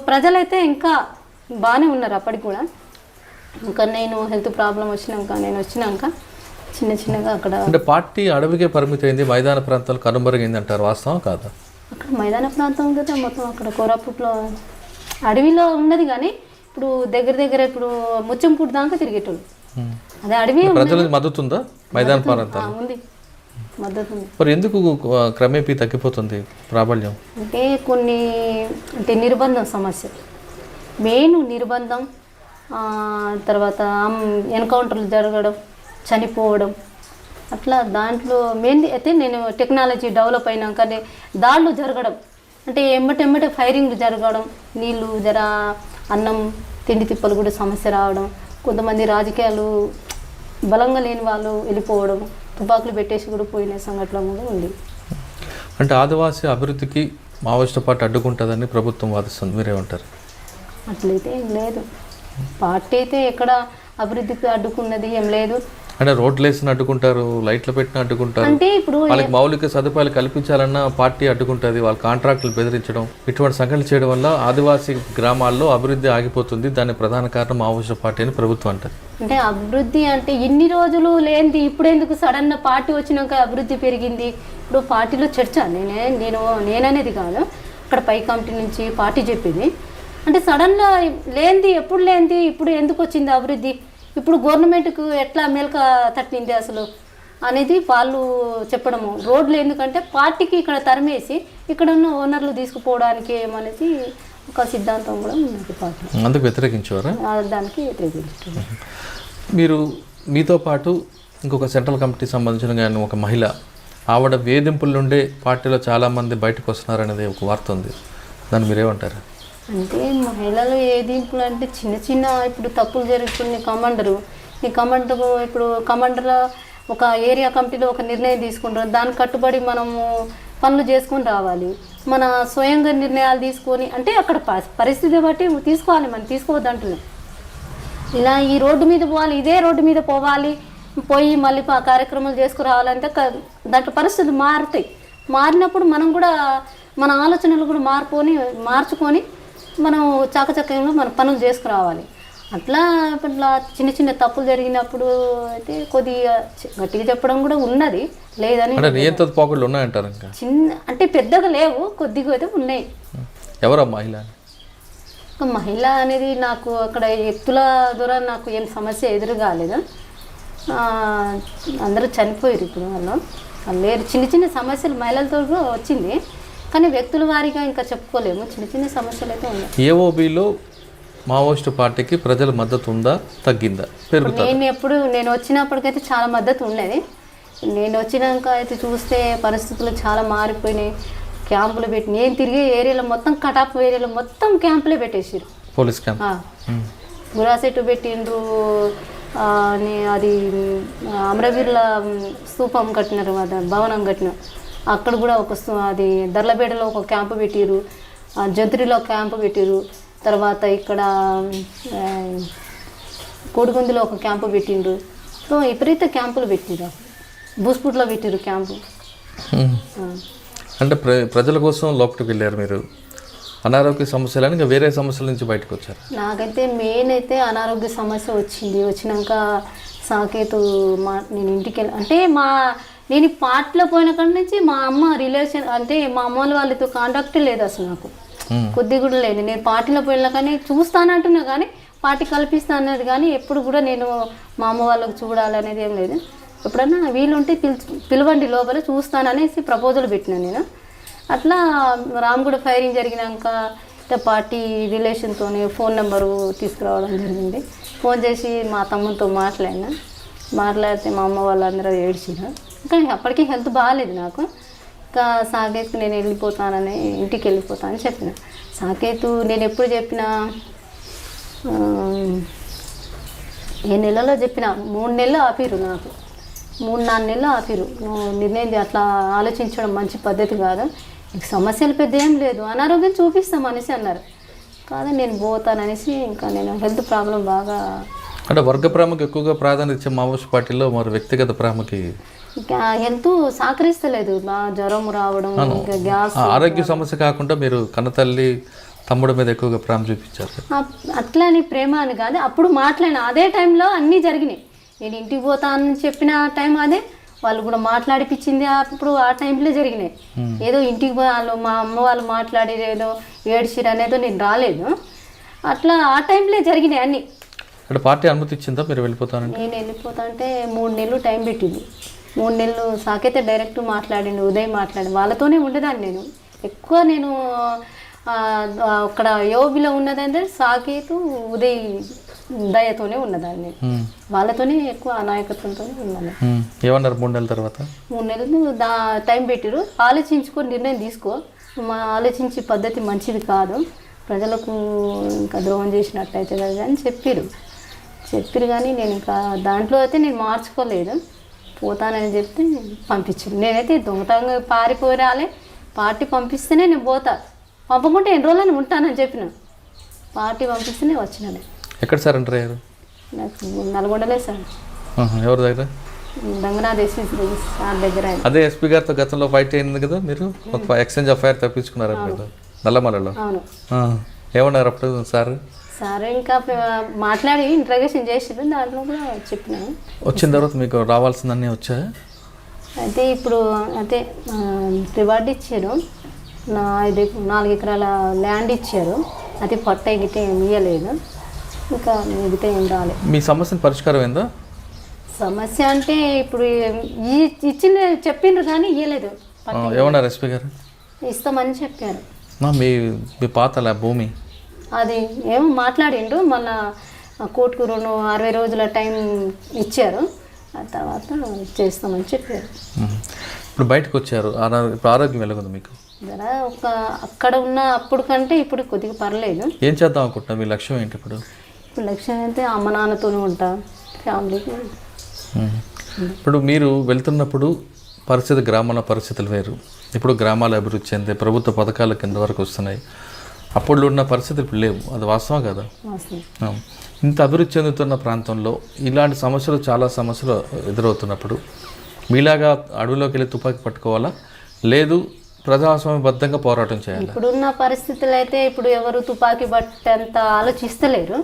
ప్రజలైతే ఇంకా బాగానే ఉన్నారు అప్పటికి కూడా. ఇంకా నేను హెల్త్ ప్రాబ్లం వచ్చినాక చిన్నగా అక్కడ అంటే పార్టీ అడవికే పరిమితమైంది, మైదాన ప్రాంతాలు కనుమరుగైంది అంటారు, వాస్తవం కాదా? అక్కడ మైదాన ప్రాంతం కదా మొత్తం, అక్కడ కోరాపుట్లో అడవిలో ఉన్నది. కానీ ఇప్పుడు దగ్గర ఇప్పుడు ముచ్చంపూడి దాకా తిరిగేటోళ్ళు, అదే అడవి. ప్రజలకు మద్దతు ఉందా మైదాన ప్రాంతాలు? ఉంది, మద్దతు ఉంది. మరి ఎందుకు క్రమేపీ తగ్గిపోతుంది ప్రాబల్యం? అంటే కొన్ని అంటే నిర్బంధం సమస్య, మెయిన్ నిర్బంధం. తర్వాత ఎన్కౌంటర్లు జరగడం, చనిపోవడం, అట్లా దాంట్లో మెయిన్ అయితే నేను టెక్నాలజీ డెవలప్ అయినాకనే దాడులు జరగడం, అంటే ఎమ్మటెమ్మటే ఫైరింగ్లు జరగడం, నీళ్ళు అన్నం తిండి తిప్పలు కూడా సమస్య రావడం, కొంతమంది రాజకీయాలు బలంగా లేని వాళ్ళు వెళ్ళిపోవడం, తుపాకులు పెట్టేసి కూడా పోయిన సంఘటన కూడా ఉంది. అంటే ఆదివాసీ అభివృద్ధికి మావోయిస్టు పార్టీ అడ్డుకుంటుందని ప్రభుత్వం వాదిస్తుంది, మీరేమంటారు? అట్లయితే ఏం లేదు, పార్టీ అయితే ఎక్కడ అభివృద్ధికి అడ్డుకున్నది ఏం లేదు. అంటే రోడ్లు వేసిన అడ్డుకుంటారు, లైట్లు పెట్టిన అడ్డుకుంటారు, అంటే ఇప్పుడు వాళ్ళకి మౌలిక సదుపాయాలు కల్పించాలన్న పార్టీ అడ్డుకుంటుంది, వాళ్ళ కాంట్రాక్టులు బెదిరించడం, ఇటువంటి సంఘటనలు చేయడం వల్ల ఆదివాసీ గ్రామాల్లో అభివృద్ధి ఆగిపోతుంది, దాని ప్రధాన కారణం మావోయిస్టు పార్టీ అని ప్రభుత్వం అంటారు. అంటే అభివృద్ధి అంటే ఇన్ని రోజులు లేనిది ఇప్పుడు ఎందుకు సడన్ పార్టీ వచ్చినాక అభివృద్ధి పెరిగింది? ఇప్పుడు పార్టీలో చర్చ నేననేది కాదు, అక్కడ పై కమిటీ నుంచి పార్టీ చెప్పింది. అంటే సడన్గా లేనిది ఎప్పుడు లేనిది ఇప్పుడు ఎందుకు వచ్చింది అభివృద్ధి, ఇప్పుడు గవర్నమెంట్కు ఎట్లా మేల్క తట్టింది అసలు అనేది వాళ్ళు చెప్పడము. రోడ్లు ఎందుకంటే పార్టీకి ఇక్కడ తరిమేసి ఇక్కడ ఉన్న ఓనర్లు తీసుకుపోవడానికి ఏమనేసి ఒక సిద్ధాంతం కూడా ఉన్నది పార్టీ. అందుకు వ్యతిరేకించేవారా? దానికి వ్యతిరేకించారు. మీరు మీతో పాటు ఇంకొక సెంట్రల్ కమిటీ సంబంధించిన కానీ ఒక మహిళ, ఆవిడ వేధింపుల నుండే పార్టీలో చాలామంది బయటకు వస్తున్నారనేది ఒక వార్త ఉంది, దాన్ని మీరేమంటారు? అంటే మహిళలు ఏదింపులు అంటే చిన్న ఇప్పుడు తప్పులు జరుగుతుంది. ఇప్పుడు కమాండర్ ఒక ఏరియా కమిటీలో ఒక నిర్ణయం తీసుకుంటారు, దానికి కట్టుబడి మనము పనులు చేసుకొని రావాలి. మన స్వయంగా నిర్ణయాలు తీసుకొని అంటే అక్కడ పరిస్థితి బట్టి తీసుకోవాలి, మనం తీసుకోవద్దంటున్నాం. ఇలా ఈ రోడ్డు మీద పోవాలి, ఇదే రోడ్డు మీద పోయి మళ్ళీ కార్యక్రమాలు చేసుకురావాలంటే దాంట్లో పరిస్థితులు మారుతాయి. మారినప్పుడు మనం కూడా మన ఆలోచనలు కూడా మార్చుకొని మనం చాకచక్యంలో మన పనులు చేసుకురావాలి. అట్లా చిన్న తప్పులు జరిగినప్పుడు అయితే కొద్దిగా గట్టిగా చెప్పడం కూడా ఉన్నది, లేదని ఉన్నాయంటారు. అంటే పెద్దగా లేవు, కొద్దిగా అయితే ఉన్నాయి. ఎవరా మహిళ? మహిళ అనేది నాకు అక్కడ ఎత్తుల ద్వారా నాకు ఏం సమస్య ఎదురు కాలేదు, అందరూ చనిపోయారు ఇప్పుడు వాళ్ళు. లేరు. చిన్న చిన్న సమస్యలు మహిళలతో కూడా వచ్చింది, కానీ వ్యక్తుల వారీగా ఇంకా చెప్పుకోలేము. చిన్న చిన్న సమస్యలు అయితే ఉన్నాయి. ఏఓబిలో మావోయిస్టు పార్టీకి ప్రజల మద్దతు ఉందా, తగ్గిందా, పెరుగుతా? నేను వచ్చినప్పటికైతే చాలా మద్దతు ఉండేది. నేను వచ్చినాక అయితే చూస్తే పరిస్థితులు చాలా మారిపోయినాయి. క్యాంపులు పెట్టి నేను తిరిగే ఏరియాలో మొత్తం కటాప్ ఏరియాలో మొత్తం క్యాంపులే పెట్టేసారు. పోలీస్ క్యాంప్ గురాసెట్టు పెట్టిండ్రు, అది అమరవీరుల స్తూపం కట్టినారు, భవనం కట్టినారు. అక్కడ కూడా అది దర్లబేడలో ఒక క్యాంపు పెట్టిరు, జంత్రిలో క్యాంపు పెట్టిరు. తర్వాత ఇక్కడ కోడిగుందులో ఒక క్యాంపు పెట్టిండ్రు. సో విపరీత క్యాంపులు పెట్టిరు. బూస్పూట్లో పెట్టిరు క్యాంపు. అంటే ప్రజల కోసం లోపలికి వెళ్ళారు మీరు. అనారోగ్య సమస్యలు ఇంకా వేరే సమస్యల నుంచి బయటకు వచ్చారు? నాకైతే మెయిన్ అయితే అనారోగ్య సమస్య వచ్చినాక సాకేతు నేను ఇంటికి అంటే నేను పార్టీలో పోయిన కాడి నుంచి మా అమ్మ రిలేషన్ అంటే మా అమ్మ వాళ్ళతో కాంటాక్ట్ లేదు అసలు నాకు, కొద్ది కూడా లేదు. నేను పార్టీలో పోయినా కానీ చూస్తానంటున్నా కానీ పార్టీ కల్పిస్తా అన్నది కానీ ఎప్పుడు కూడా నేను మా అమ్మ వాళ్ళకి చూడాలనేది ఏం లేదు. ఎప్పుడన్నా వీలుంటే పిలవండి లోపల చూస్తాననేసి ప్రపోజల్ పెట్టినా నేను. అట్లా రామగూడ ఫైరింగ్ జరిగినాక పార్టీ రిలేషన్తోనే ఫోన్ నెంబరు తీసుకురావడం జరిగింది. ఫోన్ చేసి మా తమ్ముడితో మాట్లాడితే మా అమ్మ వాళ్ళందరూ ఏడ్చినారు. కానీ అప్పటికీ హెల్త్ బాగాలేదు నాకు. ఇంకా సాకేత్కి నేను ఇంటికి వెళ్ళిపోతానని చెప్పిన. సాకేతు నేను ఎప్పుడు చెప్పినా ఏ నెలలో చెప్పిన 3 నెలలు ఆపిరు నాకు, 3-4 నెలలు ఆపిరు. నిర్ణయం అట్లా ఆలోచించడం మంచి పద్ధతి కాదు, నీకు సమస్యలు పెద్ద ఏం లేదు, అనారోగ్యం చూపిస్తాం అనేసి అన్నారు. కాదు నేను పోతాననేసి ఇంకా నేను హెల్త్ ప్రాబ్లం బాగా అంటే వర్గ ప్రేమకు ఎక్కువగా ప్రాధాన్యత ఇచ్చే మావోయిస్ట్ పార్టీలో మరి వ్యక్తిగత ప్రేమకి ఇంకా హెల్త్ సహకరిస్తలేదు. జ్వరం రావడం, ఇంకా గ్యాస్, ఆరోగ్య సమస్య కాకుండా మీరు కన్నతల్లి తమ్ముడు మీద ఎక్కువగా ప్రేమ చూపించారు. అట్లా అని ప్రేమ అని కాదు, అప్పుడు మాట్లాడిన అదే టైంలో అన్నీ జరిగినాయి. నేను ఇంటికి పోతానని చెప్పిన టైం అదే, వాళ్ళు కూడా మాట్లాడిపించింది అప్పుడు ఆ టైంలో జరిగినాయి. ఏదో ఇంటికి వాళ్ళు మా అమ్మ వాళ్ళు మాట్లాడేది ఏదో ఏడ్చిరు అనేదో నేను రాలేదు. అట్లా ఆ టైంలో జరిగినాయి అన్నీ. అంటే పార్టీ అనుమతి ఇచ్చిందా మీరు వెళ్ళిపోతానంటే? నేను వెళ్ళిపోతా అంటే 3 నెలలు టైం పెట్టింది. 3 నెలలు సాకైతే డైరెక్ట్ మాట్లాడిండు, ఉదయం మాట్లాడి వాళ్ళతోనే ఉండేదాన్ని. నేను ఎక్కువ నేను అక్కడ యోబిలో ఉన్నదంటే సాకేతు ఉదయ్ దయతోనే ఉన్నదాన్ని, వాళ్ళతోనే ఎక్కువ నాయకత్వంతో ఉన్నాను. ఏమన్నారు 3 నెలల తర్వాత? 3 నెలలు టైం పెట్టిరు, ఆలోచించుకొని నిర్ణయం తీసుకో, ఆలోచించే పద్ధతి మంచిది కాదు, ప్రజలకు ఇంకా ద్రోహం చేసినట్టయితే కదా అని చెప్పిరు కానీ నేను ఇంకా దాంట్లో అయితే నేను మార్చుకోలేదు. పోతానని చెప్తే పంపించారు. నేనైతే దొంగతనంగా పారిపోయి రాలే, పార్టీ పంపిస్తేనే నేను పోతా, పంపకుంటే ఎన్ని రోజులని ఉంటానని చెప్పిన. పార్టీ పంపిస్తేనే వచ్చినాను. ఎక్కడ సార్ ఎంటర్ అయ్యారు? నాకు నల్గొండలే సార్. ఎవరి దగ్గర? రంగనాథ్ ఎస్పీ సార్ దగ్గర. అదే ఎస్పీ గారితో గతంలో ఫైట్ అయింది కదా మీరు, ఒక ఎక్స్చేంజ్ ఆఫ్ ఫైర్ తప్పించుకున్నారు నల్లమలలో. అవును. ఏమన్నారు అప్పుడు సార్? ఇంకా మాట్లాడి ఇంట్రగేషన్ చేసారు, దాంట్లో కూడా చెప్పినాను. వచ్చిన తర్వాత మీకు రావాల్సిందన్నీ వచ్చాయి. అయితే ఇప్పుడు అయితే రివార్డు ఇచ్చారు, 4 ఎకరాల ల్యాండ్ ఇచ్చారు, అది పట్ట గిట్ట ఏమి ఇవ్వలేదు, ఇంకా మిగతా ఏం రాలేదు. మీ సమస్యను పరిష్కారం ఏందా? సమస్య అంటే ఇప్పుడు ఇచ్చింది చెప్పిండ్రు కానీ ఇవ్వలేదు. ఏమన్నారు ఎస్పీ గారు? ఇస్తామని చెప్పారు. మీ పాత భూమి అది ఏమో మాట్లాడిండ్రు, మళ్ళా కోర్టుకు 60 రోజుల టైం ఇచ్చారు, ఆ తర్వాత చేస్తామని చెప్పారు. ఇప్పుడు బయటకు వచ్చారు, ఇప్పుడు ఆరోగ్యం ఎలాగుంది మీకు? అక్కడ ఉన్న అప్పుడు కంటే ఇప్పుడు కొద్దిగా పర్లేదు. ఏం చేద్దాం అనుకుంటున్నా, మీ లక్ష్యం ఏంటి ఇప్పుడు? ఇప్పుడు లక్ష్యం అయితే అమ్మ నాన్నతోనే ఉంటా, ఫ్యామిలీకి. ఇప్పుడు మీరు వెళ్తున్నప్పుడు గ్రామాల పరిస్థితులు వేరు, ఇప్పుడు గ్రామాల అభివృద్ధి చెందే ప్రభుత్వ పథకాల కింద వరకు వస్తున్నాయి. అప్పుడు ఉన్న పరిస్థితులు ఇప్పుడు లేవు, అది వాస్తవం కదా? ఇంత అభివృద్ధి చెందుతున్న ప్రాంతంలో ఇలాంటి సమస్యలు, చాలా సమస్యలు ఎదురవుతున్నప్పుడు మీలాగా అడవిలోకి వెళ్ళి తుపాకీ పట్టుకోవాలా, లేదు ప్రజాస్వామ్యబద్ధంగా పోరాటం చేయాలి? ఇప్పుడున్న పరిస్థితులు అయితే ఇప్పుడు ఎవరు తుపాకీ పట్టేంత ఆలోచిస్తలేరు.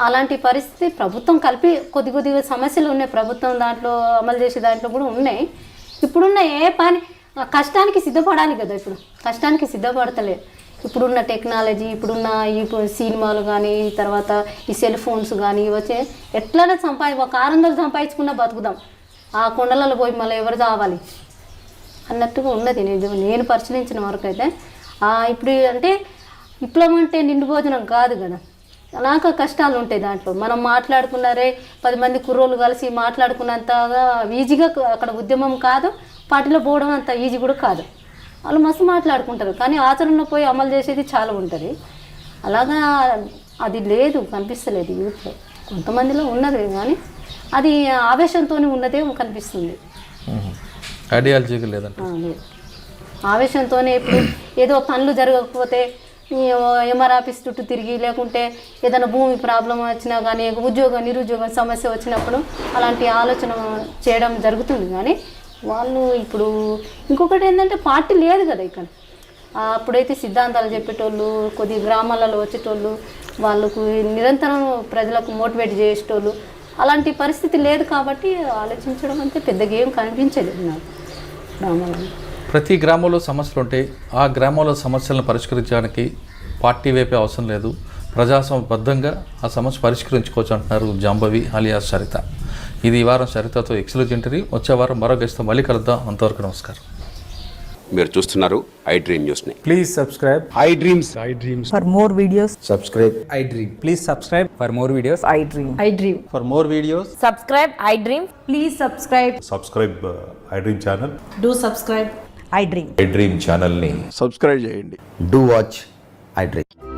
అలాంటి పరిస్థితి ప్రభుత్వం కలిపి కొద్దిగా సమస్యలు ఉన్నాయి, ప్రభుత్వం దాంట్లో అమలు చేసే దాంట్లో కూడా ఉన్నాయి. ఇప్పుడున్న ఏ పని కష్టానికి సిద్ధపడాలి కదా, ఇప్పుడు కష్టానికి సిద్ధపడతలేదు. ఇప్పుడున్న టెక్నాలజీ, ఇప్పుడున్న ఈ సినిమాలు కానీ, తర్వాత ఈ సెల్ ఫోన్స్ కానీ వచ్చే ఎట్లైనా ఒక 600 సంపాదించుకున్నా బతుకుదాం, ఆ కొండలలో పోయి మళ్ళీ ఎవరు చావాలి అన్నట్టుగా ఉన్నది. నేను పరిశీలించిన వరకు అయితే ఇప్పుడు అంటే విప్లవం అంటే నిండు భోజనం కాదు కదా, అలాగా కష్టాలు ఉంటాయి దాంట్లో. మనం మాట్లాడుకున్నారే 10 మంది కుర్రోళ్ళు కలిసి మాట్లాడుకున్నంతగా ఈజీగా అక్కడ ఉద్యమం కాదు, పార్టీలో పోవడం అంత ఈజీ కూడా కాదు. వాళ్ళు మస్తు మాట్లాడుకుంటారు, కానీ ఆచరణలో పోయి అమలు చేసేది చాలా ఉంటుంది. అలాగా అది లేదు, కనిపిస్తలేదు యూత్లో. కొంతమందిలో ఉన్నది కానీ అది ఆవేశంతో ఉన్నదే కనిపిస్తుంది. ఐడియాలజీగా లేదంటే లేదు, ఆవేశంతోనే ఇప్పుడు ఏదో పనులు జరగకపోతే ఎంఆర్ ఆఫీస్ చుట్టూ తిరిగి, లేకుంటే ఏదైనా భూమి ప్రాబ్లం వచ్చినా కానీ నిరుద్యోగం సమస్య వచ్చినప్పుడు అలాంటి ఆలోచన చేయడం జరుగుతుంది. కానీ వాళ్ళు ఇప్పుడు ఇంకొకటి ఏంటంటే పార్టీ లేదు కదా ఇక్కడ. అప్పుడైతే సిద్ధాంతాలు చెప్పేటోళ్ళు, కొద్ది గ్రామాలలో వచ్చేటోళ్ళు, వాళ్ళకు నిరంతరం ప్రజలకు మోటివేట్ చేసేటోళ్ళు, అలాంటి పరిస్థితి లేదు. కాబట్టి ఆలోచించడం అంటే పెద్దగా ఏం కనిపించలేదు నాకు గ్రామాలలో. ప్రతి గ్రామంలో సమస్యలు ఉంటాయి. ఆ గ్రామంలో సమస్యలను పరిష్కరించడానికి పార్టీ వైపే అవసరం లేదు, ప్రజాస్వామ్యబద్ధంగా ఆ సమస్య పరిష్కరించుకోవచ్చు అంటున్నారు జాంబవి అలియాస్ సరిత. ఇది ఈ వారం సరితతో ఎక్స్క్లూజివ్. వచ్చే వారం మరో గెస్ట్తో మళ్ళీ కలుద్దాం. అంతవరకు నమస్కారం. మీరు చూస్తున్నారు ఐ డ్రీమ్ న్యూస్ని. Please subscribe I dreams. For more videos, subscribe I Dream. Please subscribe for more videos. I dream. I dream. for more videos. Subscribe, I dream. Please subscribe. Subscribe I dream channel. Do subscribe. I dream. I dream ఛానల్ని subscribe చేయండి. Do watch I Dream.